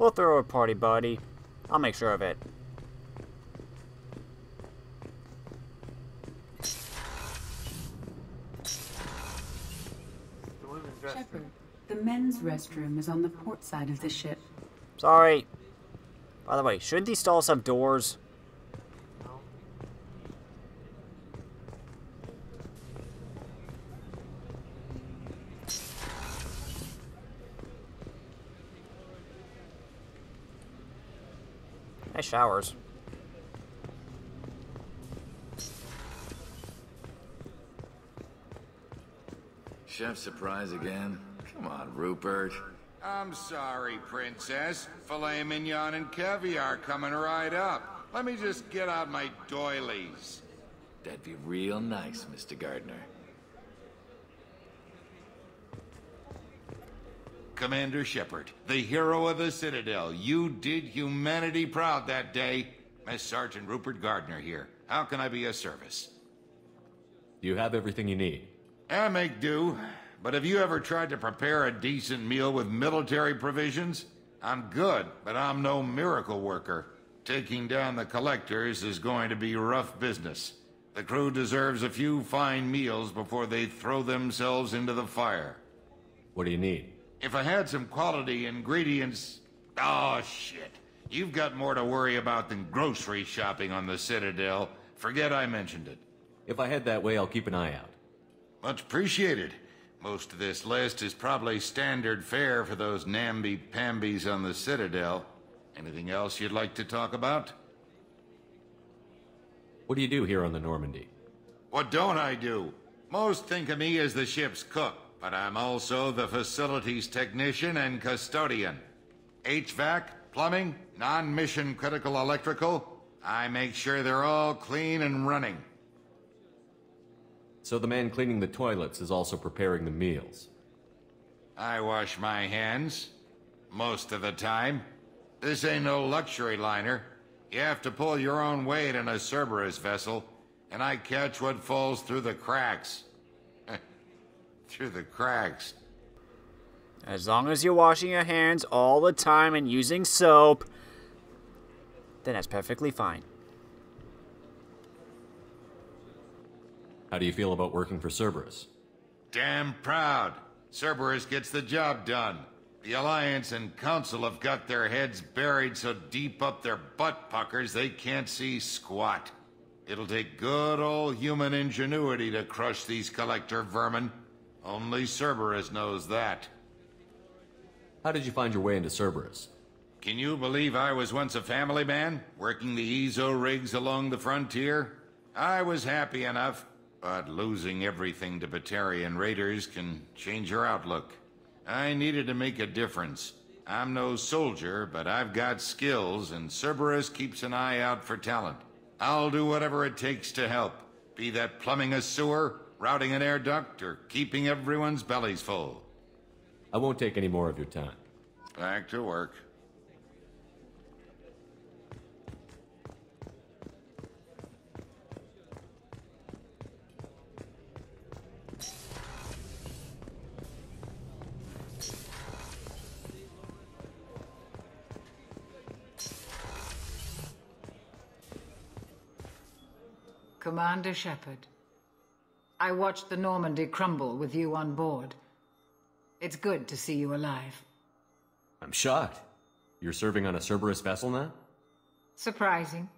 We'll throw a party, buddy. I'll make sure of it. Shepard, the men's restroom is on the port side of the ship. Sorry. By the way, should these stalls have doors? Nice showers. Chef surprise again? Come on, Rupert. I'm sorry, Princess. Filet mignon and caviar coming right up. Let me just get out my doilies. That'd be real nice, Mr. Gardner. Commander Shepard, the hero of the Citadel. You did humanity proud that day. Mess Sergeant Rupert Gardner here. How can I be of service? You have everything you need. I make do. But have you ever tried to prepare a decent meal with military provisions? I'm good, but I'm no miracle worker. Taking down the collectors is going to be rough business. The crew deserves a few fine meals before they throw themselves into the fire. What do you need? If I had some quality ingredients... Oh, shit. You've got more to worry about than grocery shopping on the Citadel. Forget I mentioned it. If I head that way, I'll keep an eye out. Much appreciated. Most of this list is probably standard fare for those namby-pambies on the Citadel. Anything else you'd like to talk about? What do you do here on the Normandy? What don't I do? Most think of me as the ship's cook, but I'm also the facilities technician and custodian. HVAC, plumbing, non-mission critical electrical. I make sure they're all clean and running. So the man cleaning the toilets is also preparing the meals. I wash my hands. Most of the time. This ain't no luxury liner. You have to pull your own weight in a Cerberus vessel, and I catch what falls through the cracks. Through the cracks. As long as you're washing your hands all the time and using soap, then that's perfectly fine. How do you feel about working for Cerberus? Damn proud. Cerberus gets the job done. The Alliance and Council have got their heads buried so deep up their butt puckers they can't see squat. It'll take good old human ingenuity to crush these collector vermin. Only Cerberus knows that. How did you find your way into Cerberus? Can you believe I was once a family man, working the EZO rigs along the frontier? I was happy enough. But losing everything to Batarian raiders can change your outlook. I needed to make a difference. I'm no soldier, but I've got skills, and Cerberus keeps an eye out for talent. I'll do whatever it takes to help, be that plumbing a sewer, routing an air duct, or keeping everyone's bellies full. I won't take any more of your time. Back to work. Commander Shepard, I watched the Normandy crumble with you on board. It's good to see you alive. I'm shocked. You're serving on a Cerberus vessel now? Surprising,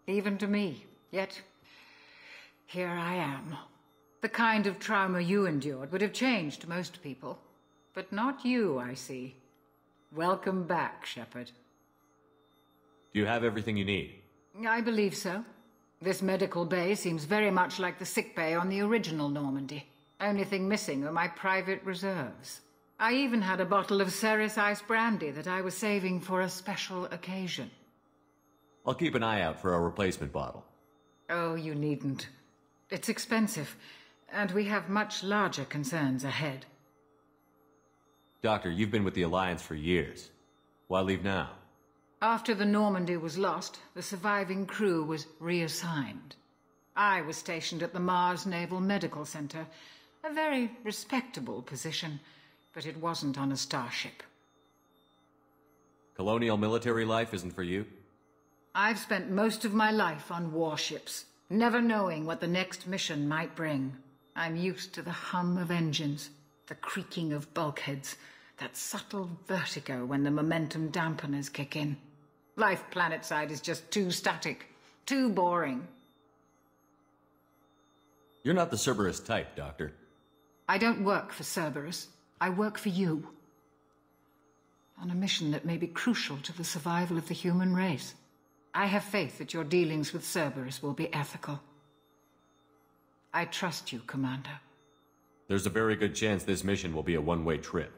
even to me. Yet, here I am. The kind of trauma you endured would have changed most people. But not you, I see. Welcome back, Shepard. Do you have everything you need? I believe so. This medical bay seems very much like the sick bay on the original Normandy. Only thing missing are my private reserves. I even had a bottle of Ceres Ice brandy that I was saving for a special occasion. I'll keep an eye out for a replacement bottle. Oh, you needn't. It's expensive, and we have much larger concerns ahead. Doctor, you've been with the Alliance for years. Why leave now? After the Normandy was lost, the surviving crew was reassigned. I was stationed at the Mars Naval Medical Center, a very respectable position, but it wasn't on a starship. Colonial military life isn't for you? I've spent most of my life on warships, never knowing what the next mission might bring. I'm used to the hum of engines, the creaking of bulkheads, that subtle vertigo when the momentum dampeners kick in. Life planetside is just too static, too boring. You're not the Cerberus type, Doctor. I don't work for Cerberus. I work for you. On a mission that may be crucial to the survival of the human race. I have faith that your dealings with Cerberus will be ethical. I trust you, Commander. There's a very good chance this mission will be a one-way trip.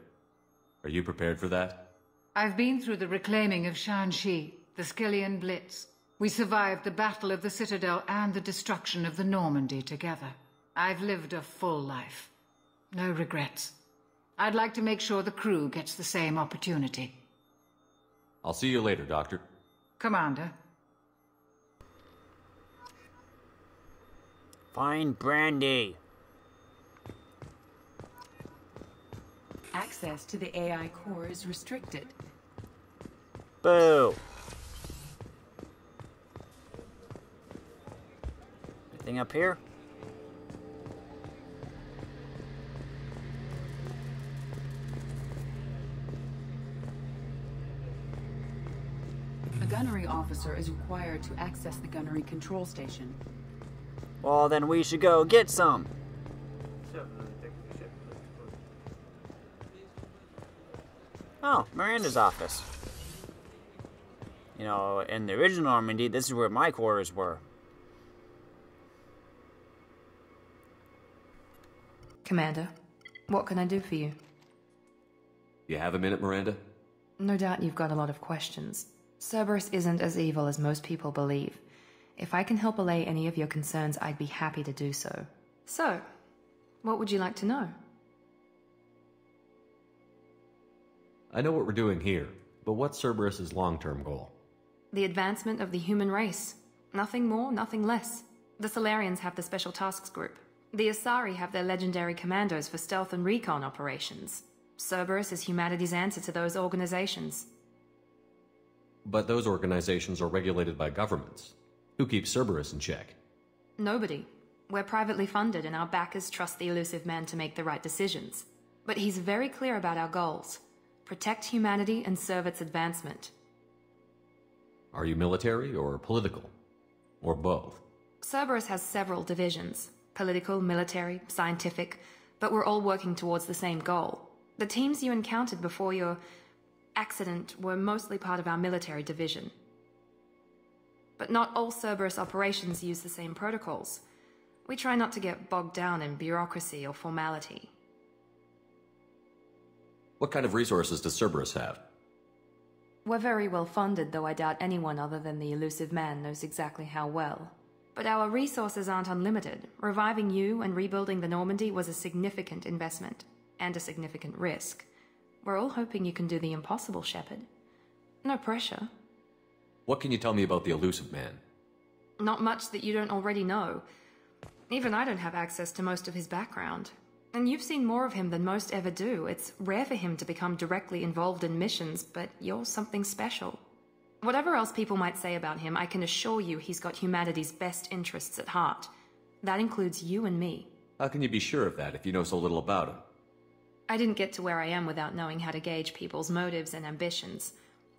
Are you prepared for that? I've been through the reclaiming of Shanxi, the Skillian Blitz. We survived the Battle of the Citadel and the destruction of the Normandy together. I've lived a full life. No regrets. I'd like to make sure the crew gets the same opportunity. I'll see you later, Doctor. Commander. Find Brandy. Access to the AI core is restricted. Boo. Anything up here? A gunnery officer is required to access the gunnery control station. Well, then we should go get some. Oh, Miranda's office. You know, in the original Normandy, this is where my quarters were. Commander, what can I do for you? You have a minute, Miranda? No doubt you've got a lot of questions. Cerberus isn't as evil as most people believe. If I can help allay any of your concerns, I'd be happy to do so. So, what would you like to know? I know what we're doing here, but what's Cerberus's long-term goal? The advancement of the human race. Nothing more, nothing less. The Solarians have the Special Tasks Group. The Asari have their legendary commandos for stealth and recon operations. Cerberus is humanity's answer to those organizations. But those organizations are regulated by governments. Who keeps Cerberus in check? Nobody. We're privately funded and our backers trust the elusive man to make the right decisions. But he's very clear about our goals. Protect humanity and serve its advancement. Are you military or political? Or both? Cerberus has several divisions. Political, military, scientific, but we're all working towards the same goal. The teams you encountered before your accident were mostly part of our military division. But not all Cerberus operations use the same protocols. We try not to get bogged down in bureaucracy or formality. What kind of resources does Cerberus have? We're very well funded, though I doubt anyone other than the elusive man knows exactly how well. But our resources aren't unlimited. Reviving you and rebuilding the Normandy was a significant investment, and a significant risk. We're all hoping you can do the impossible, Shepard. No pressure. What can you tell me about the elusive man? Not much that you don't already know. Even I don't have access to most of his background. And you've seen more of him than most ever do. It's rare for him to become directly involved in missions, but you're something special. Whatever else people might say about him, I can assure you he's got humanity's best interests at heart. That includes you and me. How can you be sure of that if you know so little about him? I didn't get to where I am without knowing how to gauge people's motives and ambitions,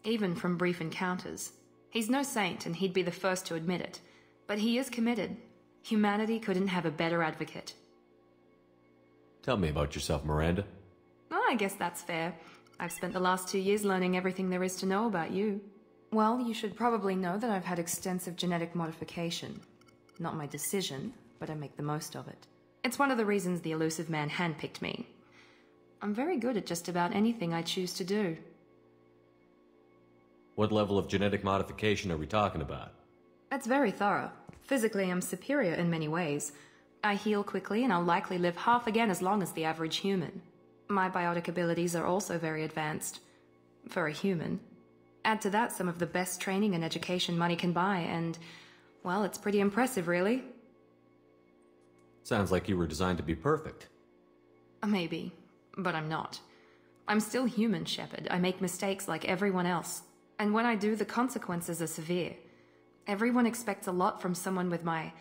even from brief encounters. He's no saint, and he'd be the first to admit it. But he is committed. Humanity couldn't have a better advocate. Tell me about yourself, Miranda. Oh, I guess that's fair. I've spent the last 2 years learning everything there is to know about you. Well, you should probably know that I've had extensive genetic modification. Not my decision, but I make the most of it. It's one of the reasons the elusive man handpicked me. I'm very good at just about anything I choose to do. What level of genetic modification are we talking about? It's very thorough. Physically, I'm superior in many ways. I heal quickly, and I'll likely live half again as long as the average human. My biotic abilities are also very advanced. For a human. Add to that some of the best training and education money can buy, and, well, it's pretty impressive, really. Sounds like you were designed to be perfect. Maybe, but I'm not. I'm still human, Shepard. I make mistakes like everyone else. And when I do, the consequences are severe. Everyone expects a lot from someone with my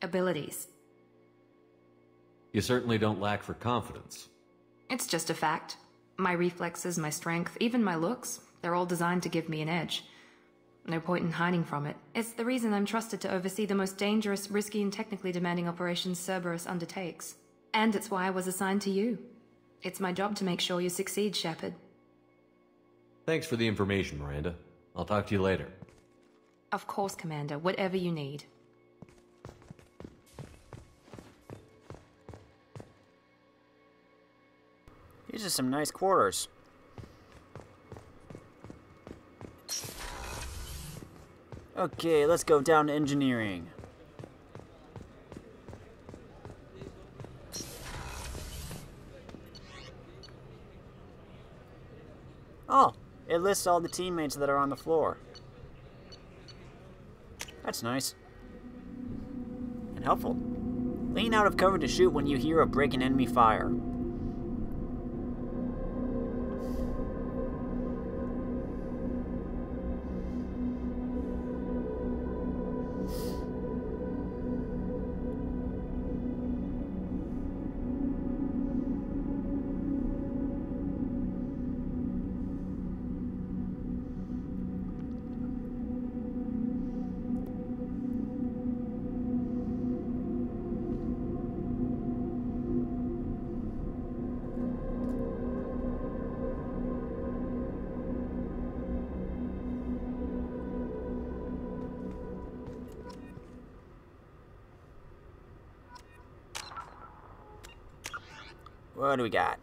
abilities. You certainly don't lack for confidence. It's just a fact. My reflexes, my strength, even my looks, they're all designed to give me an edge. No point in hiding from it. It's the reason I'm trusted to oversee the most dangerous, risky, and technically demanding operations Cerberus undertakes. And it's why I was assigned to you. It's my job to make sure you succeed, Shepard. Thanks for the information, Miranda. I'll talk to you later. Of course, Commander. Whatever you need. These are some nice quarters. Okay, let's go down to engineering. Oh, it lists all the teammates that are on the floor. That's nice. And helpful. Lean out of cover to shoot when you hear a break in enemy fire. What do we got?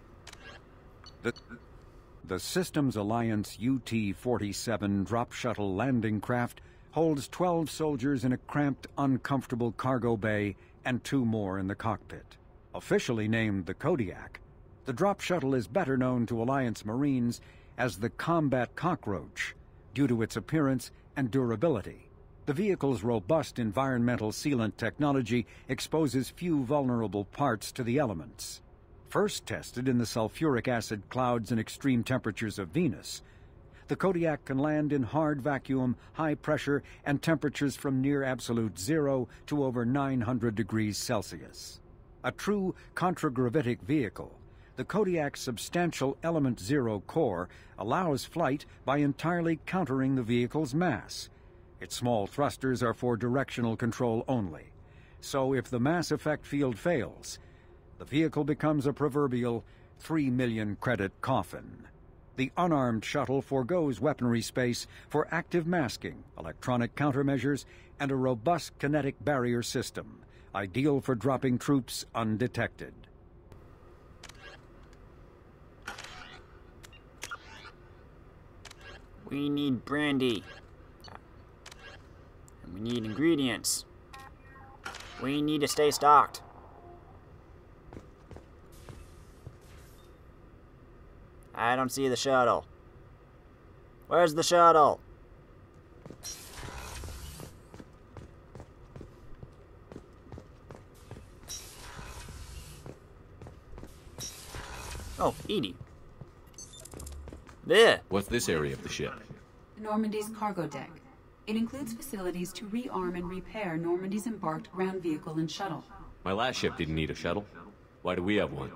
The Systems Alliance UT-47 drop shuttle landing craft holds 12 soldiers in a cramped, uncomfortable cargo bay and 2 more in the cockpit. Officially named the Kodiak, the drop shuttle is better known to Alliance Marines as the Combat Cockroach due to its appearance and durability. The vehicle's robust environmental sealant technology exposes few vulnerable parts to the elements. First tested in the sulfuric acid clouds and extreme temperatures of Venus, the Kodiak can land in hard vacuum, high pressure, and temperatures from near absolute zero to over 900 degrees Celsius. A true contragravitic vehicle, the Kodiak's substantial Element Zero core allows flight by entirely countering the vehicle's mass. Its small thrusters are for directional control only. So if the mass effect field fails, the vehicle becomes a proverbial 3 million credit coffin. The unarmed shuttle forgoes weaponry space for active masking, electronic countermeasures, and a robust kinetic barrier system, ideal for dropping troops undetected. We need brandy. And we need ingredients. We need to stay stocked. I don't see the shuttle. Where's the shuttle? Oh, Edie. There. What's this area of the ship? Normandy's cargo deck. It includes facilities to rearm and repair Normandy's embarked ground vehicle and shuttle. My last ship didn't need a shuttle. Why do we have one?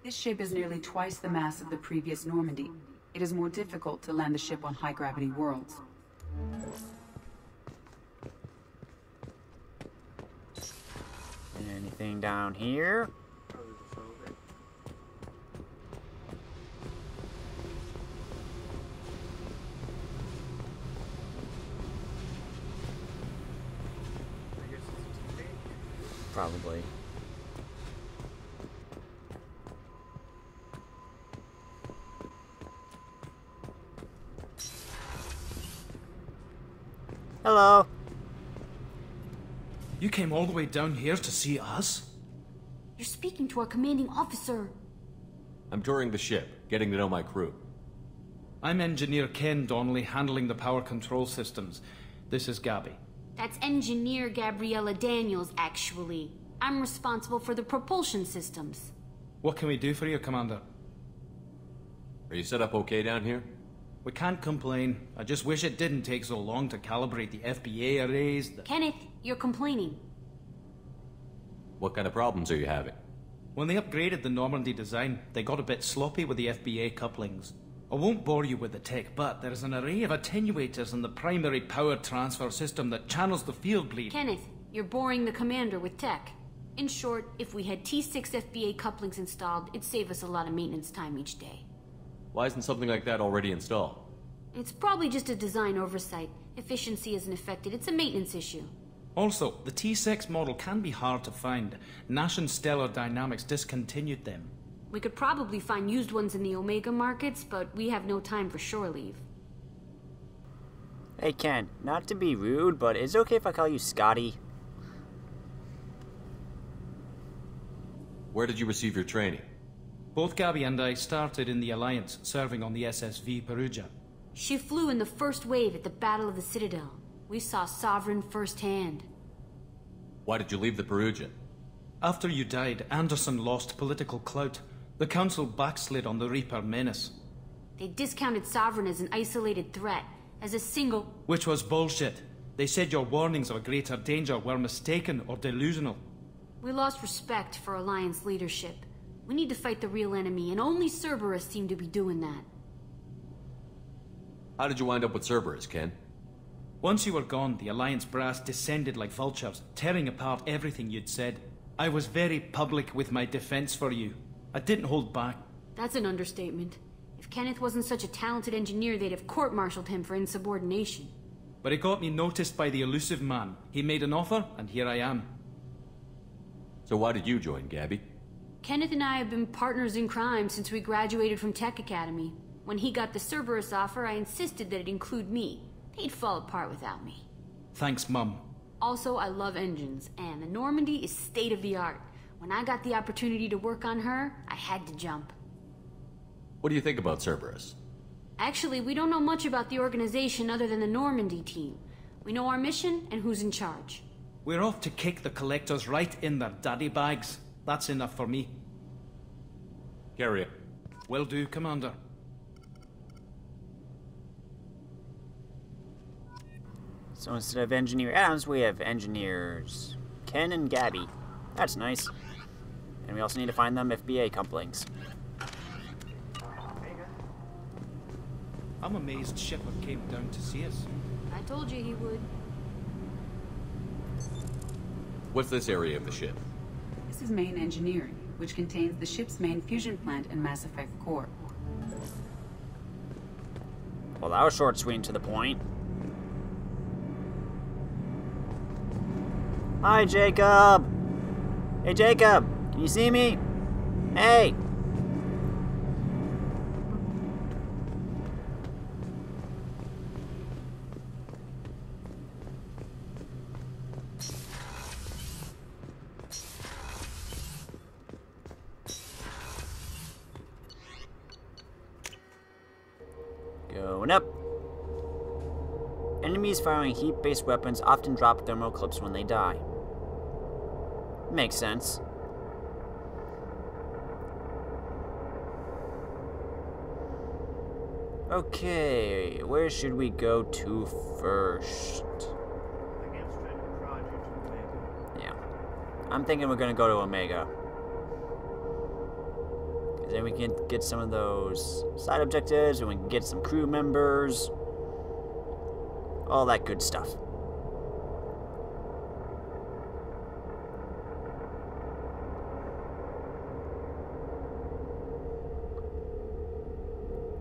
This ship is nearly twice the mass of the previous Normandy. It is more difficult to land the ship on high-gravity worlds. Anything down here? Probably. Hello. You came all the way down here to see us? You're speaking to our commanding officer. I'm touring the ship, getting to know my crew. I'm Engineer Ken Donnelly, handling the power control systems. This is Gabby. That's Engineer Gabriella Daniels, actually. I'm responsible for the propulsion systems. What can we do for you, Commander? Are you set up okay down here? We can't complain. I just wish it didn't take so long to calibrate the FBA arrays. Kenneth, you're complaining. What kind of problems are you having? When they upgraded the Normandy design, they got a bit sloppy with the FBA couplings. I won't bore you with the tech, but there's an array of attenuators in the primary power transfer system that channels the field bleed. Kenneth, you're boring the commander with tech. In short, if we had T6 FBA couplings installed, it'd save us a lot of maintenance time each day. Why isn't something like that already installed? It's probably just a design oversight. Efficiency isn't affected, it's a maintenance issue. Also, the T6 model can be hard to find. Nash and Stellar Dynamics discontinued them. We could probably find used ones in the Omega markets, but we have no time for shore leave. Hey Ken, not to be rude, but is it okay if I call you Scotty? Where did you receive your training? Both Gabby and I started in the Alliance, serving on the SSV Perugia. She flew in the first wave at the Battle of the Citadel. We saw Sovereign firsthand. Why did you leave the Perugia? After you died, Anderson lost political clout. The Council backslid on the Reaper menace. They discounted Sovereign as an isolated threat, as a single... Which was bullshit. They said your warnings of a greater danger were mistaken or delusional. We lost respect for Alliance leadership. We need to fight the real enemy, and only Cerberus seemed to be doing that. How did you wind up with Cerberus, Ken? Once you were gone, the Alliance brass descended like vultures, tearing apart everything you'd said. I was very public with my defense for you. I didn't hold back. That's an understatement. If Kenneth wasn't such a talented engineer, they'd have court-martialed him for insubordination. But it got me noticed by the elusive man. He made an offer, and here I am. So why did you join, Gabby? Kenneth and I have been partners in crime since we graduated from Tech Academy. When he got the Cerberus offer, I insisted that it include me. They'd fall apart without me. Thanks, Mum. Also, I love engines, and the Normandy is state-of-the-art. When I got the opportunity to work on her, I had to jump. What do you think about Cerberus? Actually, we don't know much about the organization other than the Normandy team. We know our mission and who's in charge. We're off to kick the Collectors right in their daddy bags. That's enough for me. Carry it. Will do, Commander. So instead of Engineer Adams, we have Engineers Ken and Gabby. That's nice. And we also need to find them FBA couplings. I'm amazed Shepard came down to see us. I told you he would. What's this area of the ship? This is main engineering, which contains the ship's main fusion plant and Mass Effect core. Well, that was short, sweet, and to the point. Hi, Jacob! Hey, Jacob! Can you see me? Hey! Going up. Enemies firing heat-based weapons often drop thermal clips when they die. Makes sense. Okay, where should we go to first? Yeah. I'm thinking we're gonna go to Omega. Because then we can get some of those side objectives, and we can get some crew members. All that good stuff.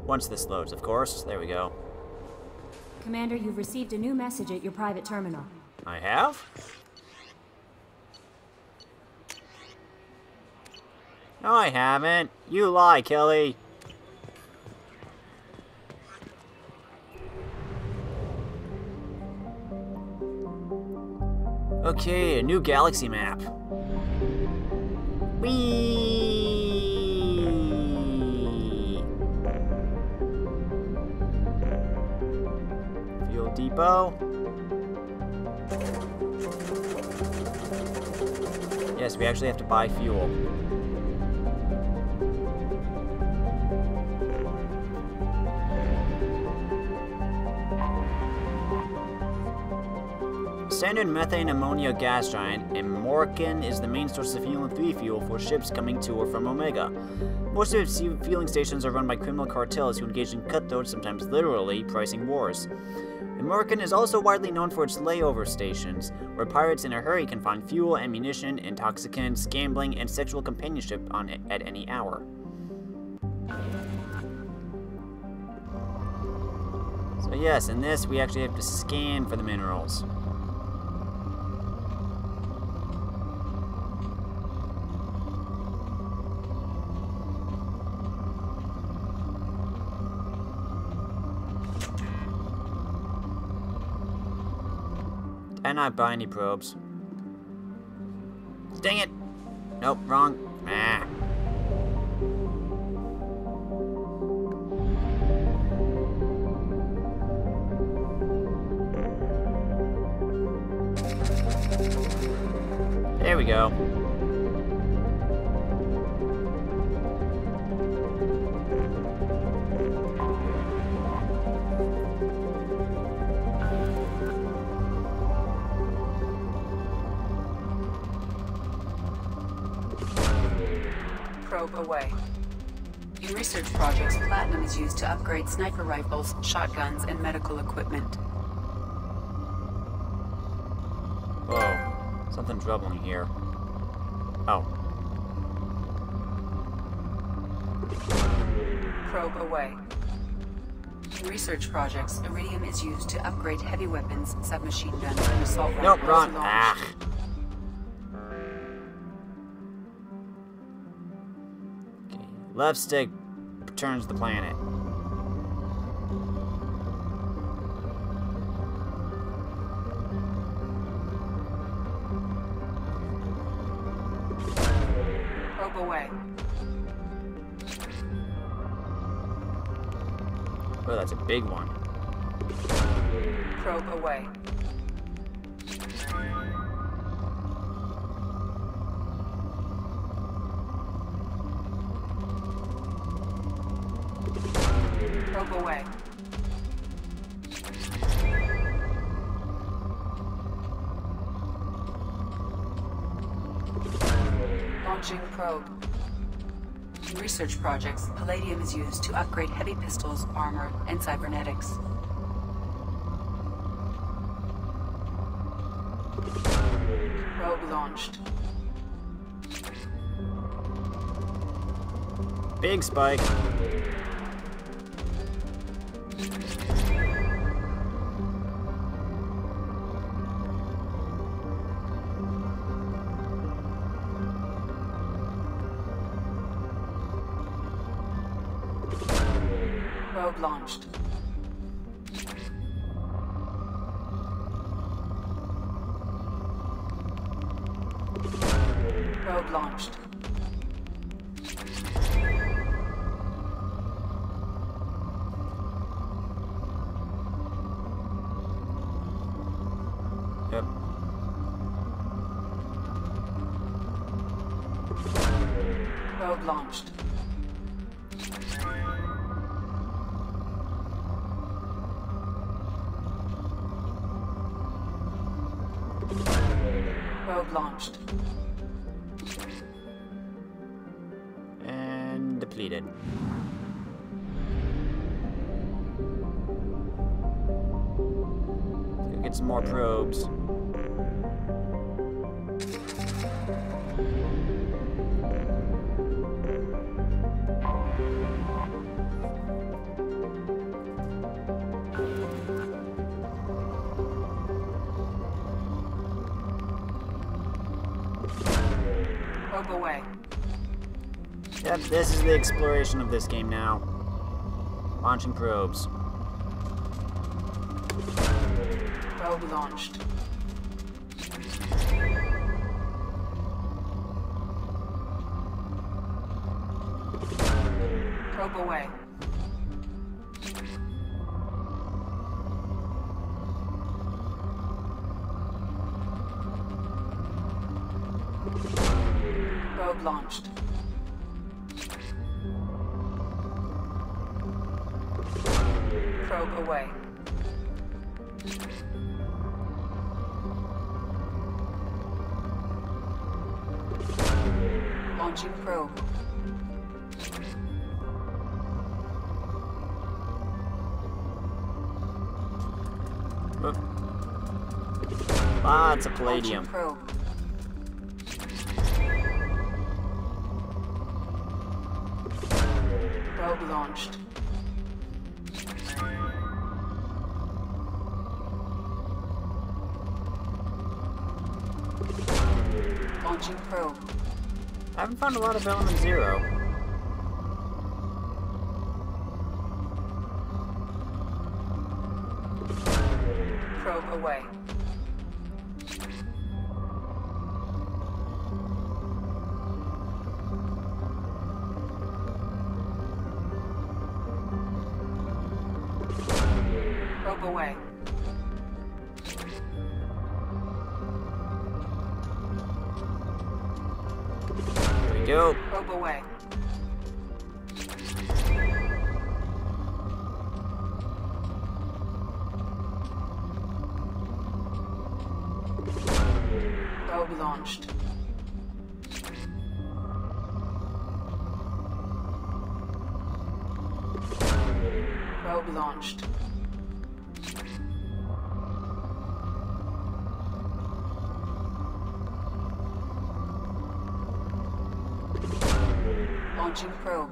Once this loads, of course. There we go. Commander, you've received a new message at your private terminal. I have? No, I haven't. You lie, Kelly. Okay, a new galaxy map. Whee! Fuel depot. Yes, we actually have to buy fuel. standard methane ammonia gas giant, and Morgan is the main source of Helium 3 fuel for ships coming to or from Omega. Most of its fueling stations are run by criminal cartels who engage in cutthroat, sometimes literally, pricing wars. And Morgan is also widely known for its layover stations, where pirates in a hurry can find fuel, ammunition, intoxicants, gambling, and sexual companionship at any hour. So yes, in this we actually have to scan for the minerals. Did I not buy any probes? Dang it! Nope, wrong. Ah. There we go. Probe away. In research projects, platinum is used to upgrade sniper rifles, shotguns, and medical equipment. Whoa, something troubling here. Oh. Probe away. In research projects, iridium is used to upgrade heavy weapons, submachine guns, and assault rifles. Nope, wrong. Ah. Okay. Left stick turns the planet. Probe away. Oh, that's a big one. Probe away. Probe away. Launching probe. In research projects, palladium is used to upgrade heavy pistols, armor, and cybernetics. Probe launched. Big spike. Probe launched. Probe launched. Yep. Probe launched. Probe launched. And depleted. Let's go get some more probes. Probe away. Yep, this is the exploration of this game now. Launching probes. Probe launched. Probe away. Probe launched. Probe away. Launching probe. Lots of palladium. Probe. Probe launched. Launching probe. I haven't found a lot of element 0. Probe away. Probe away. Here we go. Probe away. Probe launched. Probe launched. Launching probe.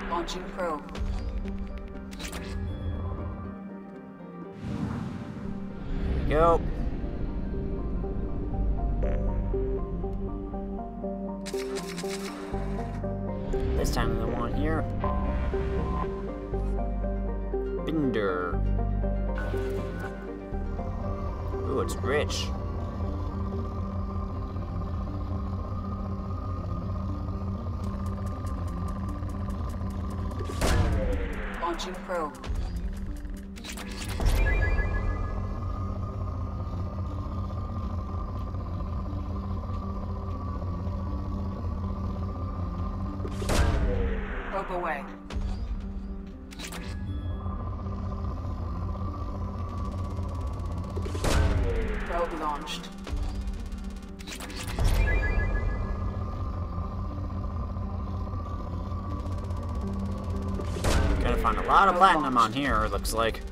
Launching probe. Here we go. This time the one here. Binder. Ooh, it's rich. Launching probe. Probe away. Probe launched. Gonna find a lot of platinum on here, it looks like.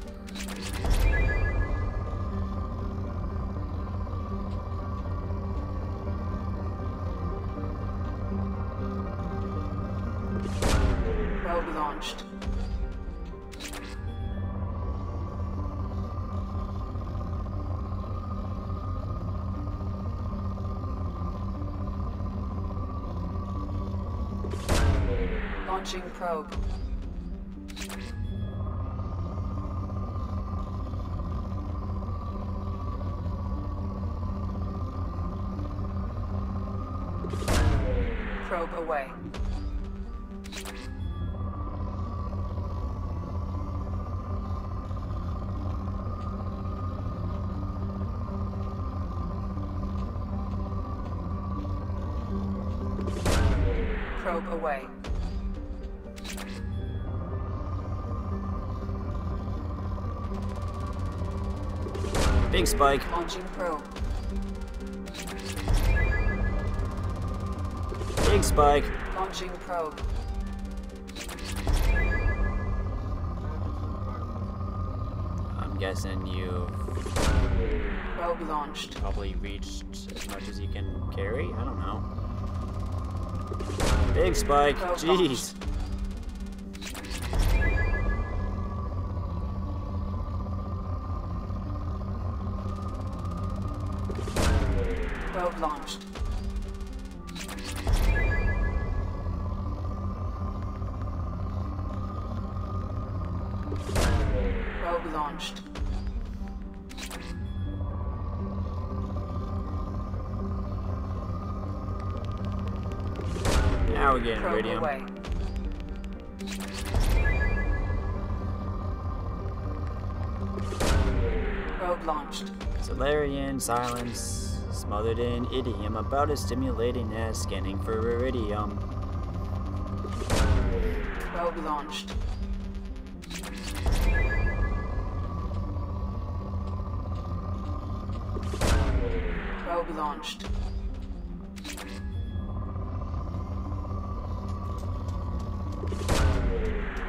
Probe launched. Launching probe. Probe away. Probe away. Big spike. Launching probe. Big spike. Launching probe. I'm guessing you've Probe launched. probably reached as much as you can carry? I don't know. Big spike. Probe Jeez. Probe launched. Probe launched. Now we're getting Probe iridium. away. Probe launched. Solarian silence smothered in idiom about as stimulating as scanning for iridium. Probe launched. Probe launched.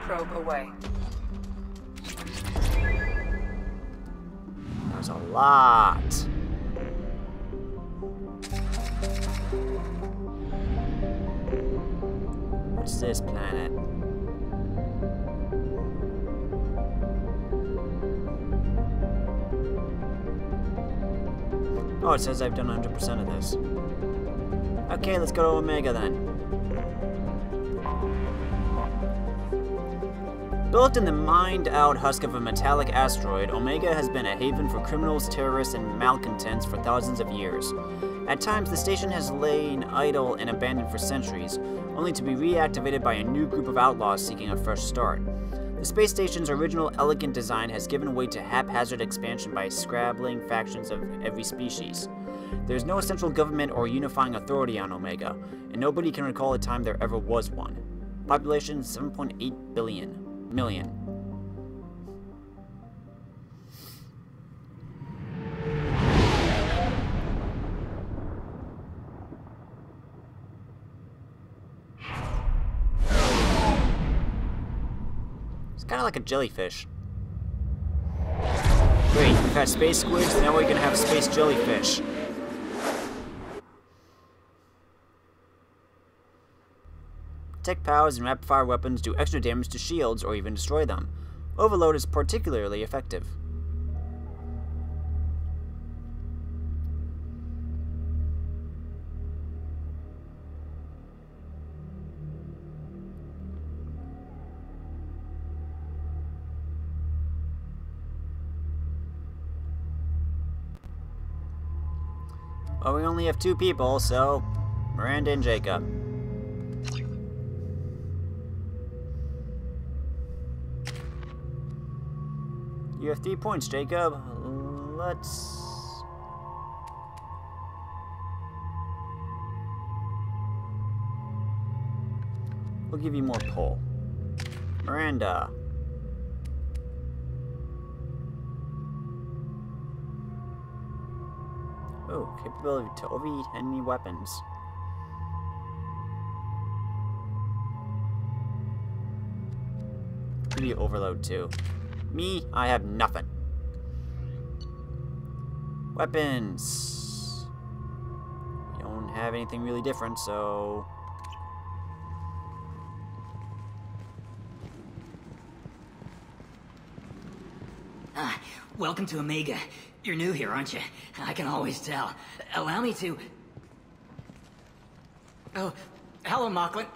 Probe away. There's a lot. What's this planet? Oh, it says I've done 100% of this. Okay, let's go to Omega then. Built in the mined-out husk of a metallic asteroid, Omega has been a haven for criminals, terrorists, and malcontents for thousands of years. At times, the station has lain idle and abandoned for centuries, only to be reactivated by a new group of outlaws seeking a fresh start. The space station's original elegant design has given way to haphazard expansion by scrabbling factions of every species. There is no central government or unifying authority on Omega, and nobody can recall a time there ever was one. Population 7.8 million. It's kind of like a jellyfish. Great, we've had space squids, now we're gonna have space jellyfish. Tech powers and rapid-fire weapons do extra damage to shields or even destroy them. Overload is particularly effective. Well, we only have 2 people, so Miranda and Jacob. You have 3 points, Jacob. Let's... We'll give you more pull. Miranda. Oh, capability to overheat enemy weapons. Give you overload too. Me, I have nothing. Weapons. We don't have anything really different, so... Welcome to Omega. You're new here, aren't you? I can always tell. Allow me to... Oh, hello, Mocklin.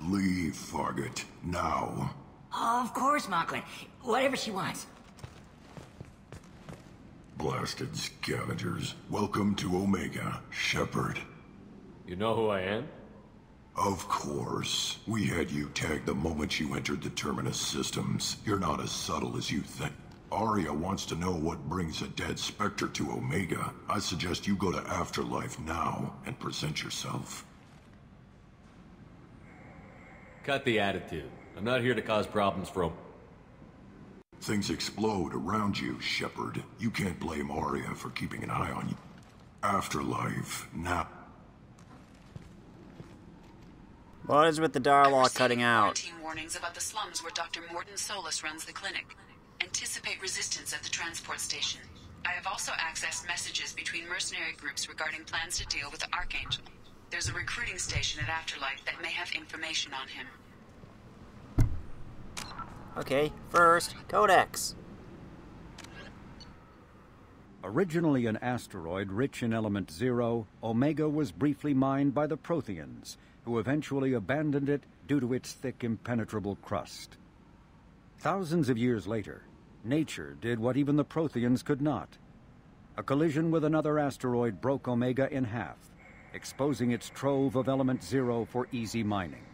Leave, Fargate. Now. Oh, of course, Mocklin. Whatever she wants. Blasted scavengers. Welcome to Omega, Shepard. You know who I am? Of course. We had you tagged the moment you entered the Terminus systems. You're not as subtle as you think. Arya wants to know what brings a dead Spectre to Omega. I suggest you go to Afterlife now and present yourself. Cut the attitude. I'm not here to cause problems for... Things explode around you, Shepard. You can't blame Arya for keeping an eye on you. Afterlife, now. What is with the dialogue cutting out? Quarantine warnings about the slums where Dr. Morton Solus runs the clinic. Anticipate resistance at the transport station. I have also accessed messages between mercenary groups regarding plans to deal with the Archangel. There's a recruiting station at Afterlife that may have information on him. Okay, first, Codex. Originally an asteroid rich in element 0, Omega was briefly mined by the Protheans, who eventually abandoned it due to its thick, impenetrable crust. Thousands of years later, nature did what even the Protheans could not. A collision with another asteroid broke Omega in half, exposing its trove of element 0 for easy mining.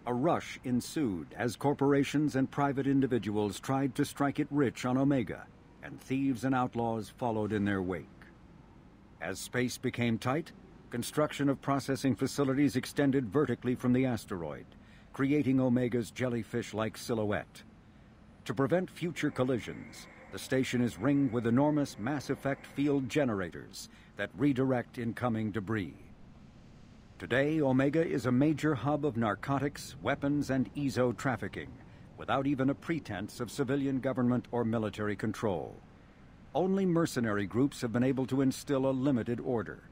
A rush ensued as corporations and private individuals tried to strike it rich on Omega, and thieves and outlaws followed in their wake. As space became tight, construction of processing facilities extended vertically from the asteroid, creating Omega's jellyfish-like silhouette. To prevent future collisions, the station is ringed with enormous mass-effect field generators that redirect incoming debris. Today, Omega is a major hub of narcotics, weapons, and EZO trafficking, without even a pretense of civilian government or military control. Only mercenary groups have been able to instill a limited order.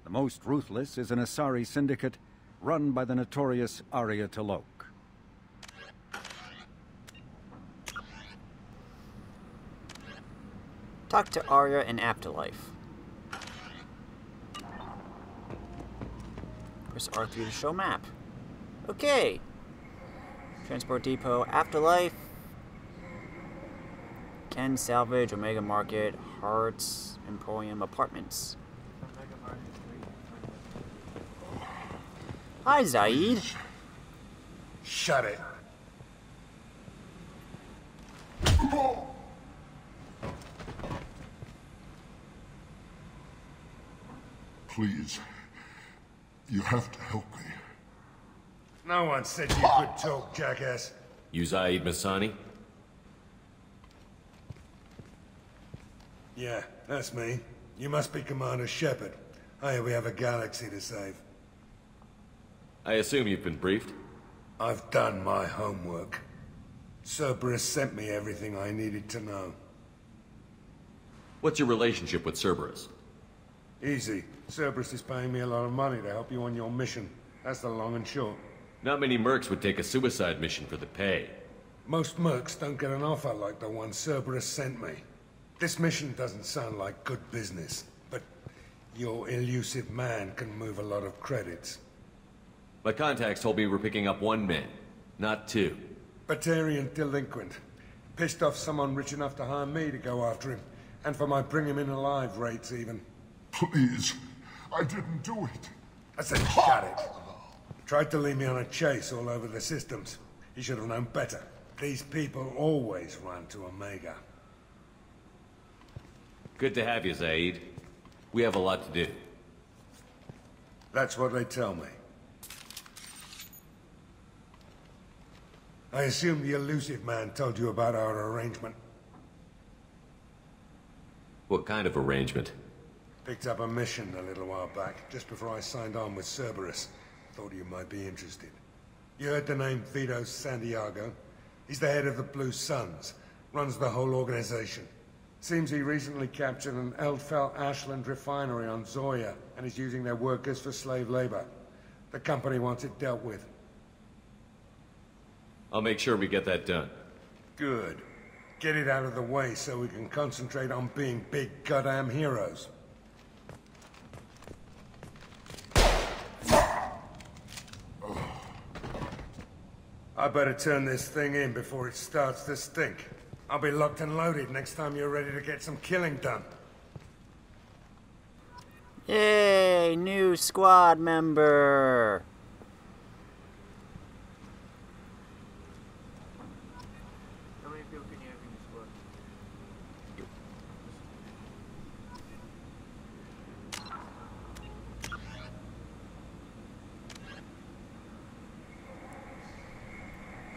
The most ruthless is an Asari syndicate run by the notorious Arya T'Loak. Talk to Arya in Afterlife. Press R3 to show map. Okay. Transport Depot, Afterlife. Ken Salvage, Omega Market, Hearts, Emporium, Apartments. Hi, Zaid. Shut it. Please, you have to help me. No one said you could talk, jackass. You Zaid Masani? Yeah, that's me. You must be Commander Shepard. Hey, we have a galaxy to save. I assume you've been briefed? I've done my homework. Cerberus sent me everything I needed to know. What's your relationship with Cerberus? Easy. Cerberus is paying me a lot of money to help you on your mission. That's the long and short. Not many mercs would take a suicide mission for the pay. Most mercs don't get an offer like the one Cerberus sent me. This mission doesn't sound like good business, but your elusive man can move a lot of credits. My contacts told me we're picking up one man, not two. Batarian delinquent. Pissed off someone rich enough to hire me to go after him. And for my bring him in alive rates even. Please, I didn't do it. I said shut it. Tried to lead me on a chase all over the systems. He should have known better. These people always run to Omega. Good to have you, Zaid. We have a lot to do. That's what they tell me. I assume the elusive man told you about our arrangement. What kind of arrangement? Picked up a mission a little while back, just before I signed on with Cerberus. Thought you might be interested. You heard the name Vito Santiago? He's the head of the Blue Suns, runs the whole organization. Seems he recently captured an Eldfell Ashland refinery on Zoya, and is using their workers for slave labor. The company wants it dealt with. I'll make sure we get that done. Good. Get it out of the way so we can concentrate on being big goddamn heroes. I better turn this thing in before it starts to stink. I'll be locked and loaded next time you're ready to get some killing done. Yay, new squad member. How many people can you have in your squad?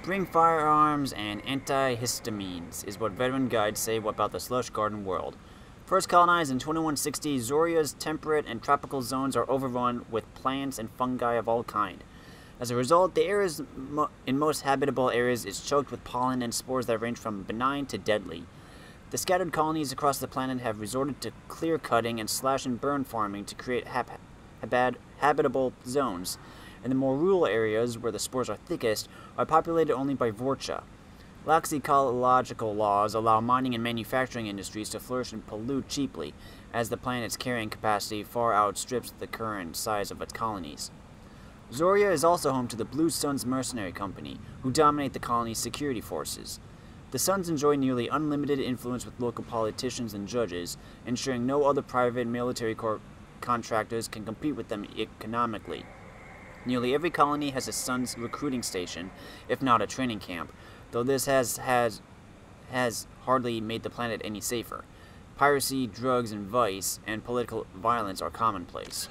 Bring firearms and antihistamines is what veteran guides say about the Slush Garden world. First colonized in 2160, Zoria's temperate and tropical zones are overrun with plants and fungi of all kind. As a result, the air in most habitable areas is choked with pollen and spores that range from benign to deadly. The scattered colonies across the planet have resorted to clear cutting and slash and burn farming to create habitable zones, and the more rural areas, where the spores are thickest, are populated only by Vorcha. Lax ecological laws allow mining and manufacturing industries to flourish and pollute cheaply, as the planet's carrying capacity far outstrips the current size of its colonies. Zoria is also home to the Blue Suns Mercenary Company, who dominate the colony's security forces. The Suns enjoy nearly unlimited influence with local politicians and judges, ensuring no other private military contractors can compete with them economically. Nearly every colony has a Suns recruiting station, if not a training camp, though this has hardly made the planet any safer. Piracy, drugs, and vice, and political violence are commonplace.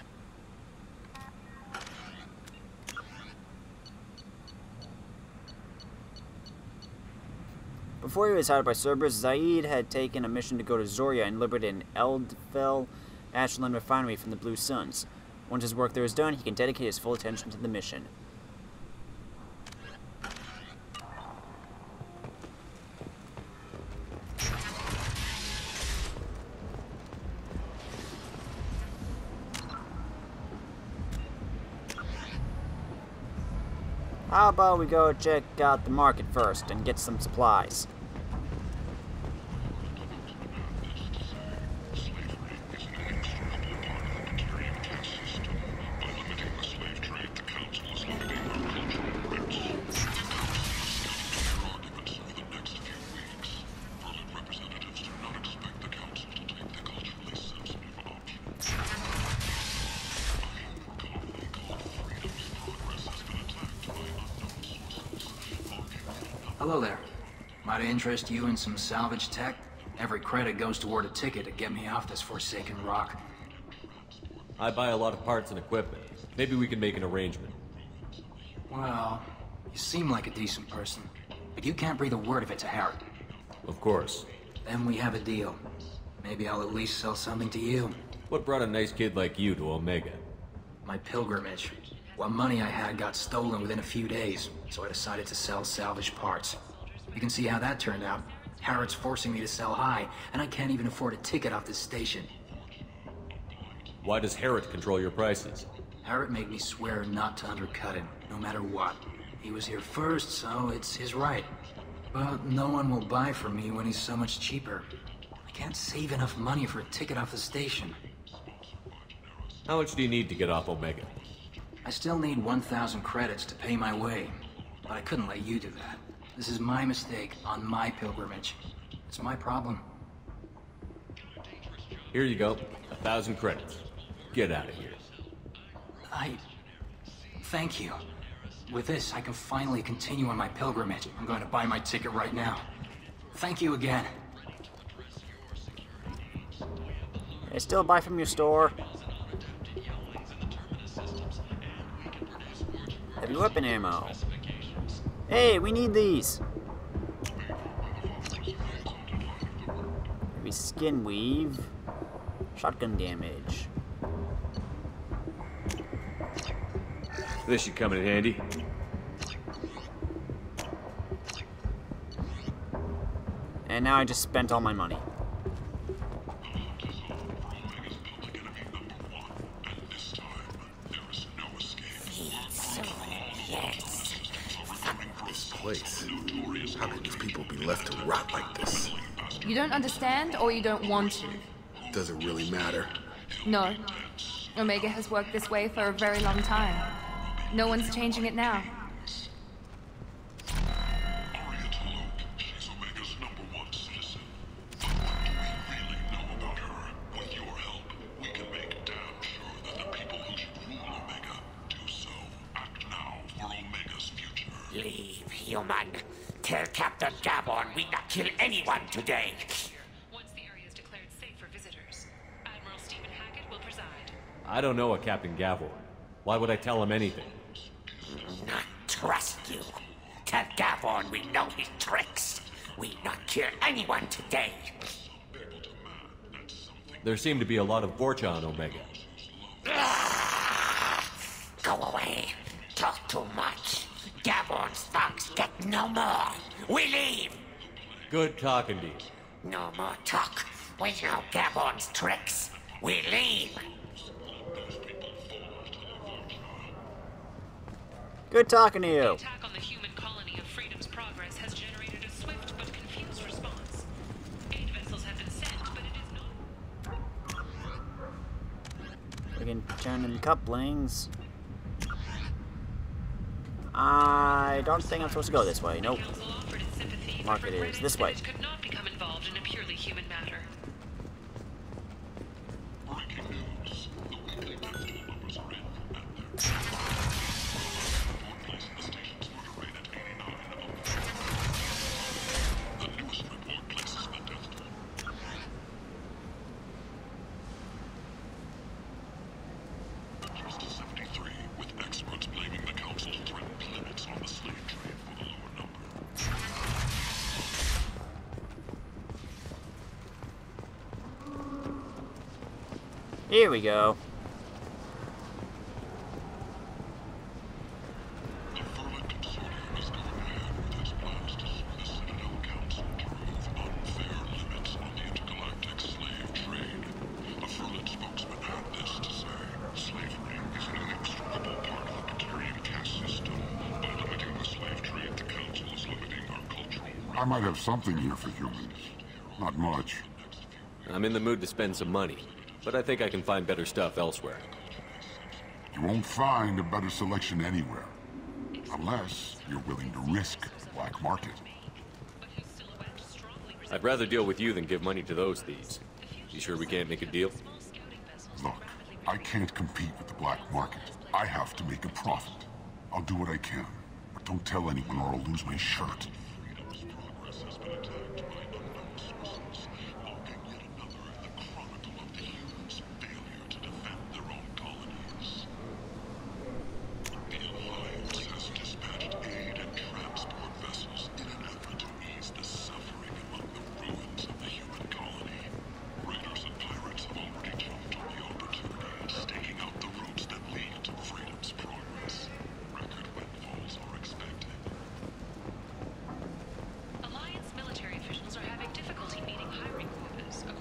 Before he was hired by Cerberus, Zaid had taken a mission to go to Zoria and liberate an Eldfell Ashland refinery from the Blue Suns. Once his work there is done, he can dedicate his full attention to the mission. How about we go check out the market first and get some supplies? Hello there. Might I interest you in some salvage tech? Every credit goes toward a ticket to get me off this forsaken rock. I buy a lot of parts and equipment. Maybe we can make an arrangement. Well, you seem like a decent person, but you can't breathe a word of it to Harrod. Of course. Then we have a deal. Maybe I'll at least sell something to you. What brought a nice kid like you to Omega? My pilgrimage. What money I had got stolen within a few days, so I decided to sell salvaged parts. You can see how that turned out. Harrod's forcing me to sell high, and I can't even afford a ticket off this station. Why does Harrod control your prices? Harrod made me swear not to undercut him, no matter what. He was here first, so it's his right. But no one will buy from me when he's so much cheaper. I can't save enough money for a ticket off the station. How much do you need to get off Omega? I still need 1,000 credits to pay my way, but I couldn't let you do that. This is my mistake on my pilgrimage. It's my problem. Here you go. 1,000 credits. Get out of here. Thank you. With this, I can finally continue on my pilgrimage. I'm going to buy my ticket right now. Thank you again. I still buy from your store. Heavy weapon ammo. Hey, we need these. Heavy skin weave. Shotgun damage. This should come in handy. And now I just spent all my money. Place. How could these people be left to rot like this? You don't understand, or you don't want to? Does it really matter? No. Omega has worked this way for a very long time. No one's changing it now. Leave, human. Tell Captain Gavon we not kill anyone today. Once the area is declared safe for visitors, Admiral Stephen Hackett will preside. I don't know a Captain Gavor. Why would I tell him anything? Not trust you. Tell Gavon we know his tricks. We not kill anyone today. There seem to be a lot of Vorcha on Omega. Go away. Talk too much. Gavon's thugs get no more. We leave. Good talking to you. No more talk. We know Gavon's tricks. We leave. Good talking to you. The attack on the human colony of Freedom's Progress has generated a swift but confused response. 8 vessels have been sent, but it is not. We can turn in couplings. I don't think I'm supposed to go this way. Nope. Market is this way. Could not become involved in a purely human matter. Here we go. I might have something here for humans. Not much. I'm in the mood to spend some money, but I think I can find better stuff elsewhere. You won't find a better selection anywhere. Unless you're willing to risk the black market. I'd rather deal with you than give money to those thieves. You sure we can't make a deal? Look, I can't compete with the black market. I have to make a profit. I'll do what I can, but don't tell anyone or I'll lose my shirt.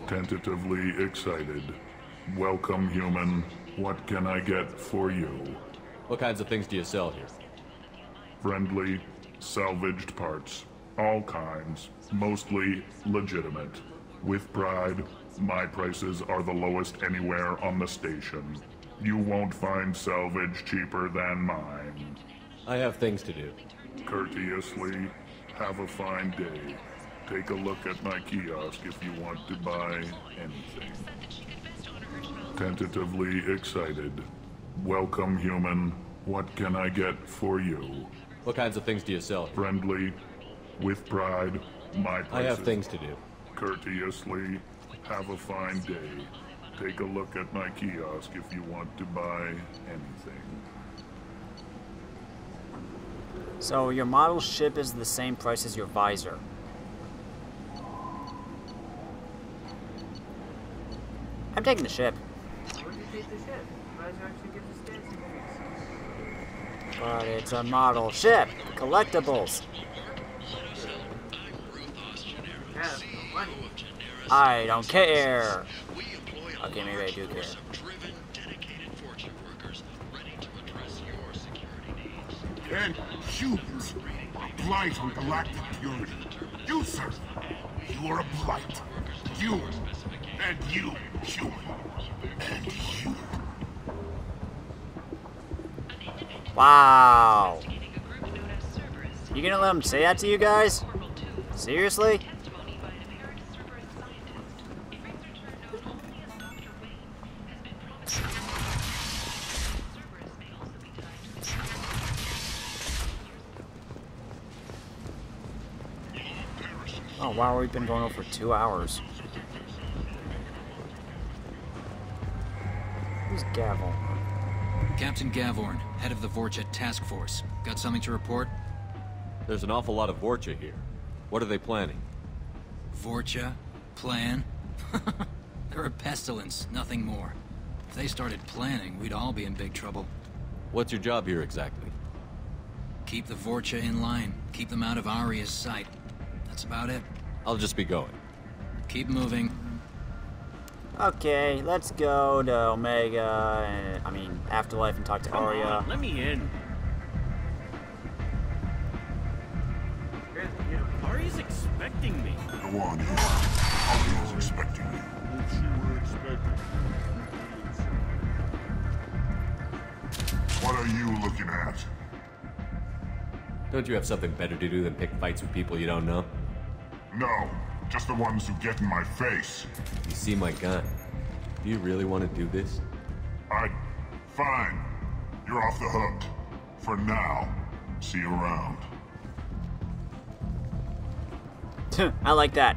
Tentatively excited. Welcome, human. What can I get for you? What kinds of things do you sell here? Friendly, salvaged parts. All kinds. Mostly legitimate. With pride, my prices are the lowest anywhere on the station. You won't find salvage cheaper than mine. I have things to do. Courteously, have a fine day. Take a look at my kiosk if you want to buy anything. Tentatively excited. Welcome, human. What can I get for you? What kinds of things do you sell? Friendly, with pride, my prices. I have things to do. Courteously, have a fine day. Take a look at my kiosk if you want to buy anything. So your model ship is the same price as your visor. I'm taking the ship. Why would you take the ship? Visor actually gives us dancing moves. But it's a model ship. Collectibles. I don't care. Okay, maybe I do care. And humans are a blight on galactic purity. You, sir, you are a blight. You, and you, human, and you. Wow. You gonna let him say that to you guys? Seriously? Oh wow, we've been going over for 2 hours. Who's Gavel? Captain Gavorn, head of the Vorcha task force. Got something to report? There's an awful lot of Vorcha here. What are they planning? Vorcha? Plan? They're a pestilence, nothing more. If they started planning, we'd all be in big trouble. What's your job here exactly? Keep the Vorcha in line. Keep them out of Aria's sight. That's about it. I'll just be going. Keep moving. Okay, let's go to Omega, and, I mean, Afterlife, and talk to Aria. On, let me in. Aria's expecting me. Go on in. Aria's expecting you. If she were expecting What are you looking at? Don't you have something better to do than pick fights with people you don't know? No, just the ones who get in my face. You see my gun. Do you really want to do this? Fine. You're off the hook. For now. See you around. I like that.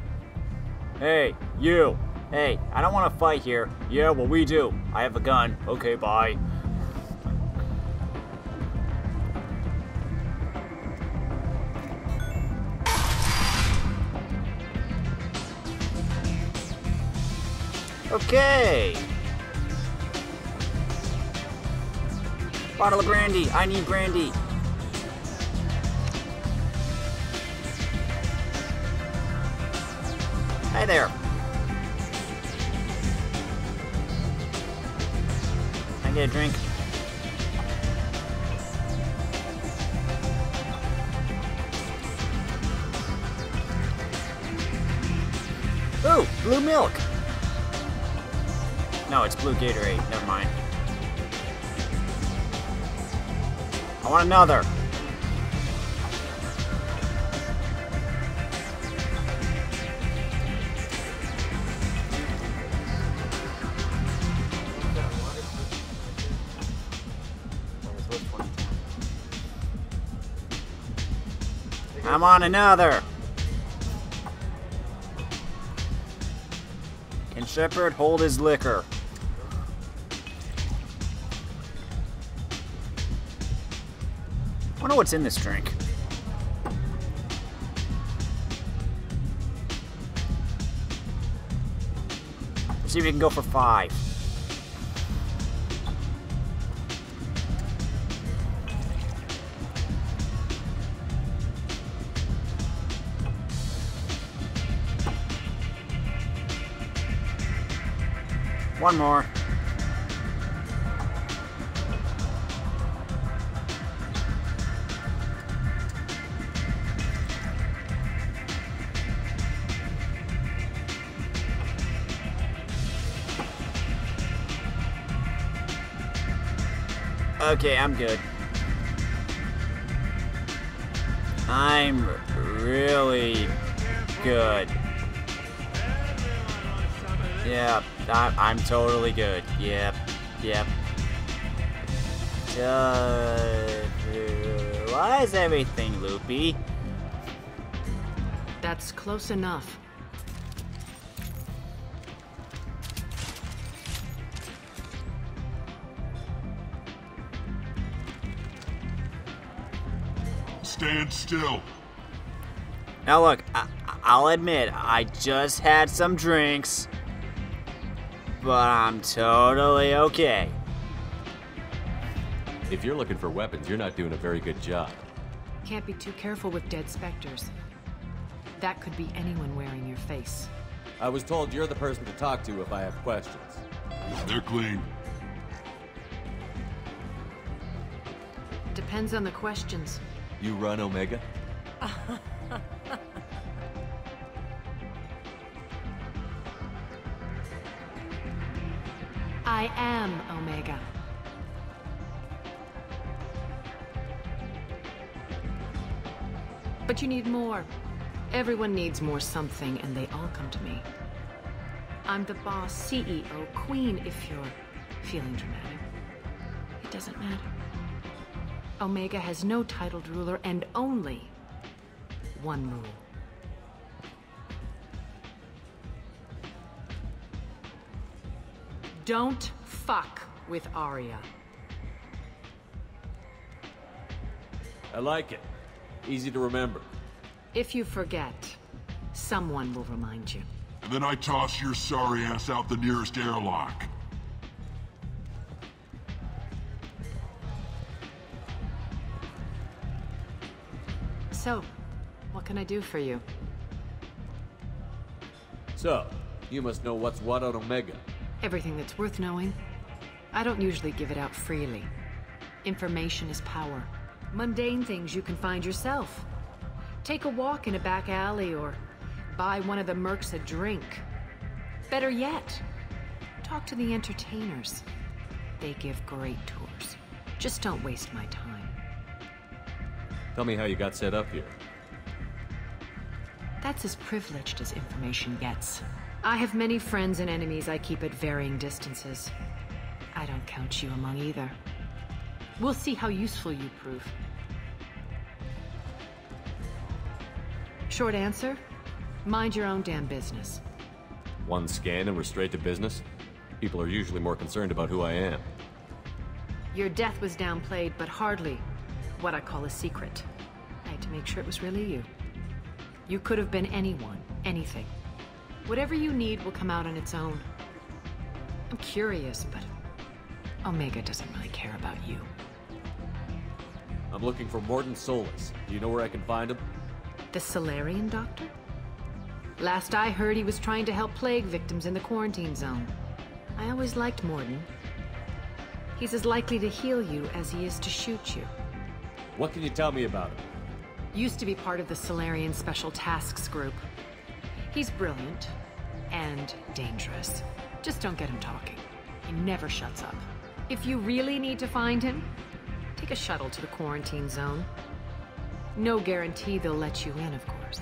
Hey, you. Hey, I don't want to fight here. Yeah, well, we do. I have a gun. Okay, bye. Okay. Bottle of brandy. I need brandy. Hey there. Can I get a drink? Ooh, blue milk. No, it's blue Gatorade. Never mind. I want another. I'm on another. Can Shepard hold his liquor? I wonder what's in this drink. Let's see if we can go for 5. One more. Okay, I'm good. I'm really good. Yeah, I'm totally good. Yep. Why is everything loopy? That's close enough. Stand still. Now look, I'll admit, I just had some drinks, but I'm totally okay. If you're looking for weapons, you're not doing a very good job. Can't be too careful with dead specters. That could be anyone wearing your face. I was told you're the person to talk to if I have questions. They're clean. Depends on the questions. You run Omega? I am Omega. But you need more. Everyone needs more something, and they all come to me. I'm the boss, CEO, queen, if you're feeling dramatic. It doesn't matter. Omega has no titled ruler and only one rule. Don't fuck with Arya. I like it. Easy to remember. If you forget, someone will remind you. And then I toss your sorry ass out the nearest airlock. So, what can I do for you? So, you must know what's what on Omega. Everything that's worth knowing. I don't usually give it out freely. Information is power. Mundane things you can find yourself. Take a walk in a back alley or buy one of the mercs a drink. Better yet, talk to the entertainers. They give great tours. Just don't waste my time. Tell me how you got set up here. That's as privileged as information gets. I have many friends and enemies I keep at varying distances. I don't count you among either. We'll see how useful you prove. Short answer, mind your own damn business. One scan and we're straight to business? People are usually more concerned about who I am. Your death was downplayed, but hardly what I call a secret. I had to make sure it was really you. You could have been anyone, anything. Whatever you need will come out on its own. I'm curious, but Omega doesn't really care about you. I'm looking for Morton Solus. Do you know where I can find him? The Solarian doctor? Last I heard, he was trying to help plague victims in the quarantine zone. I always liked Morton. He's as likely to heal you as he is to shoot you. What can you tell me about him? Used to be part of the Solarian Special Tasks Group. He's brilliant and dangerous. Just don't get him talking. He never shuts up. If you really need to find him, take a shuttle to the quarantine zone. No guarantee they'll let you in, of course.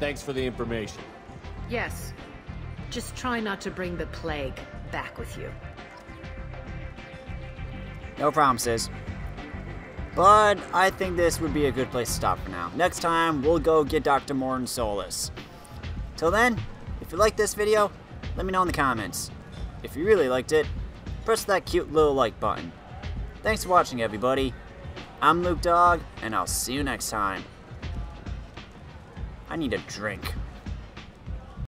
Thanks for the information. Yes. Just try not to bring the plague back with you. No promises. But I think this would be a good place to stop for now. Next time, we'll go get Dr. Morton Solus. Till then, if you liked this video, let me know in the comments. If you really liked it, press that cute little like button. Thanks for watching, everybody. I'm Luke Dog, and I'll see you next time. I need a drink.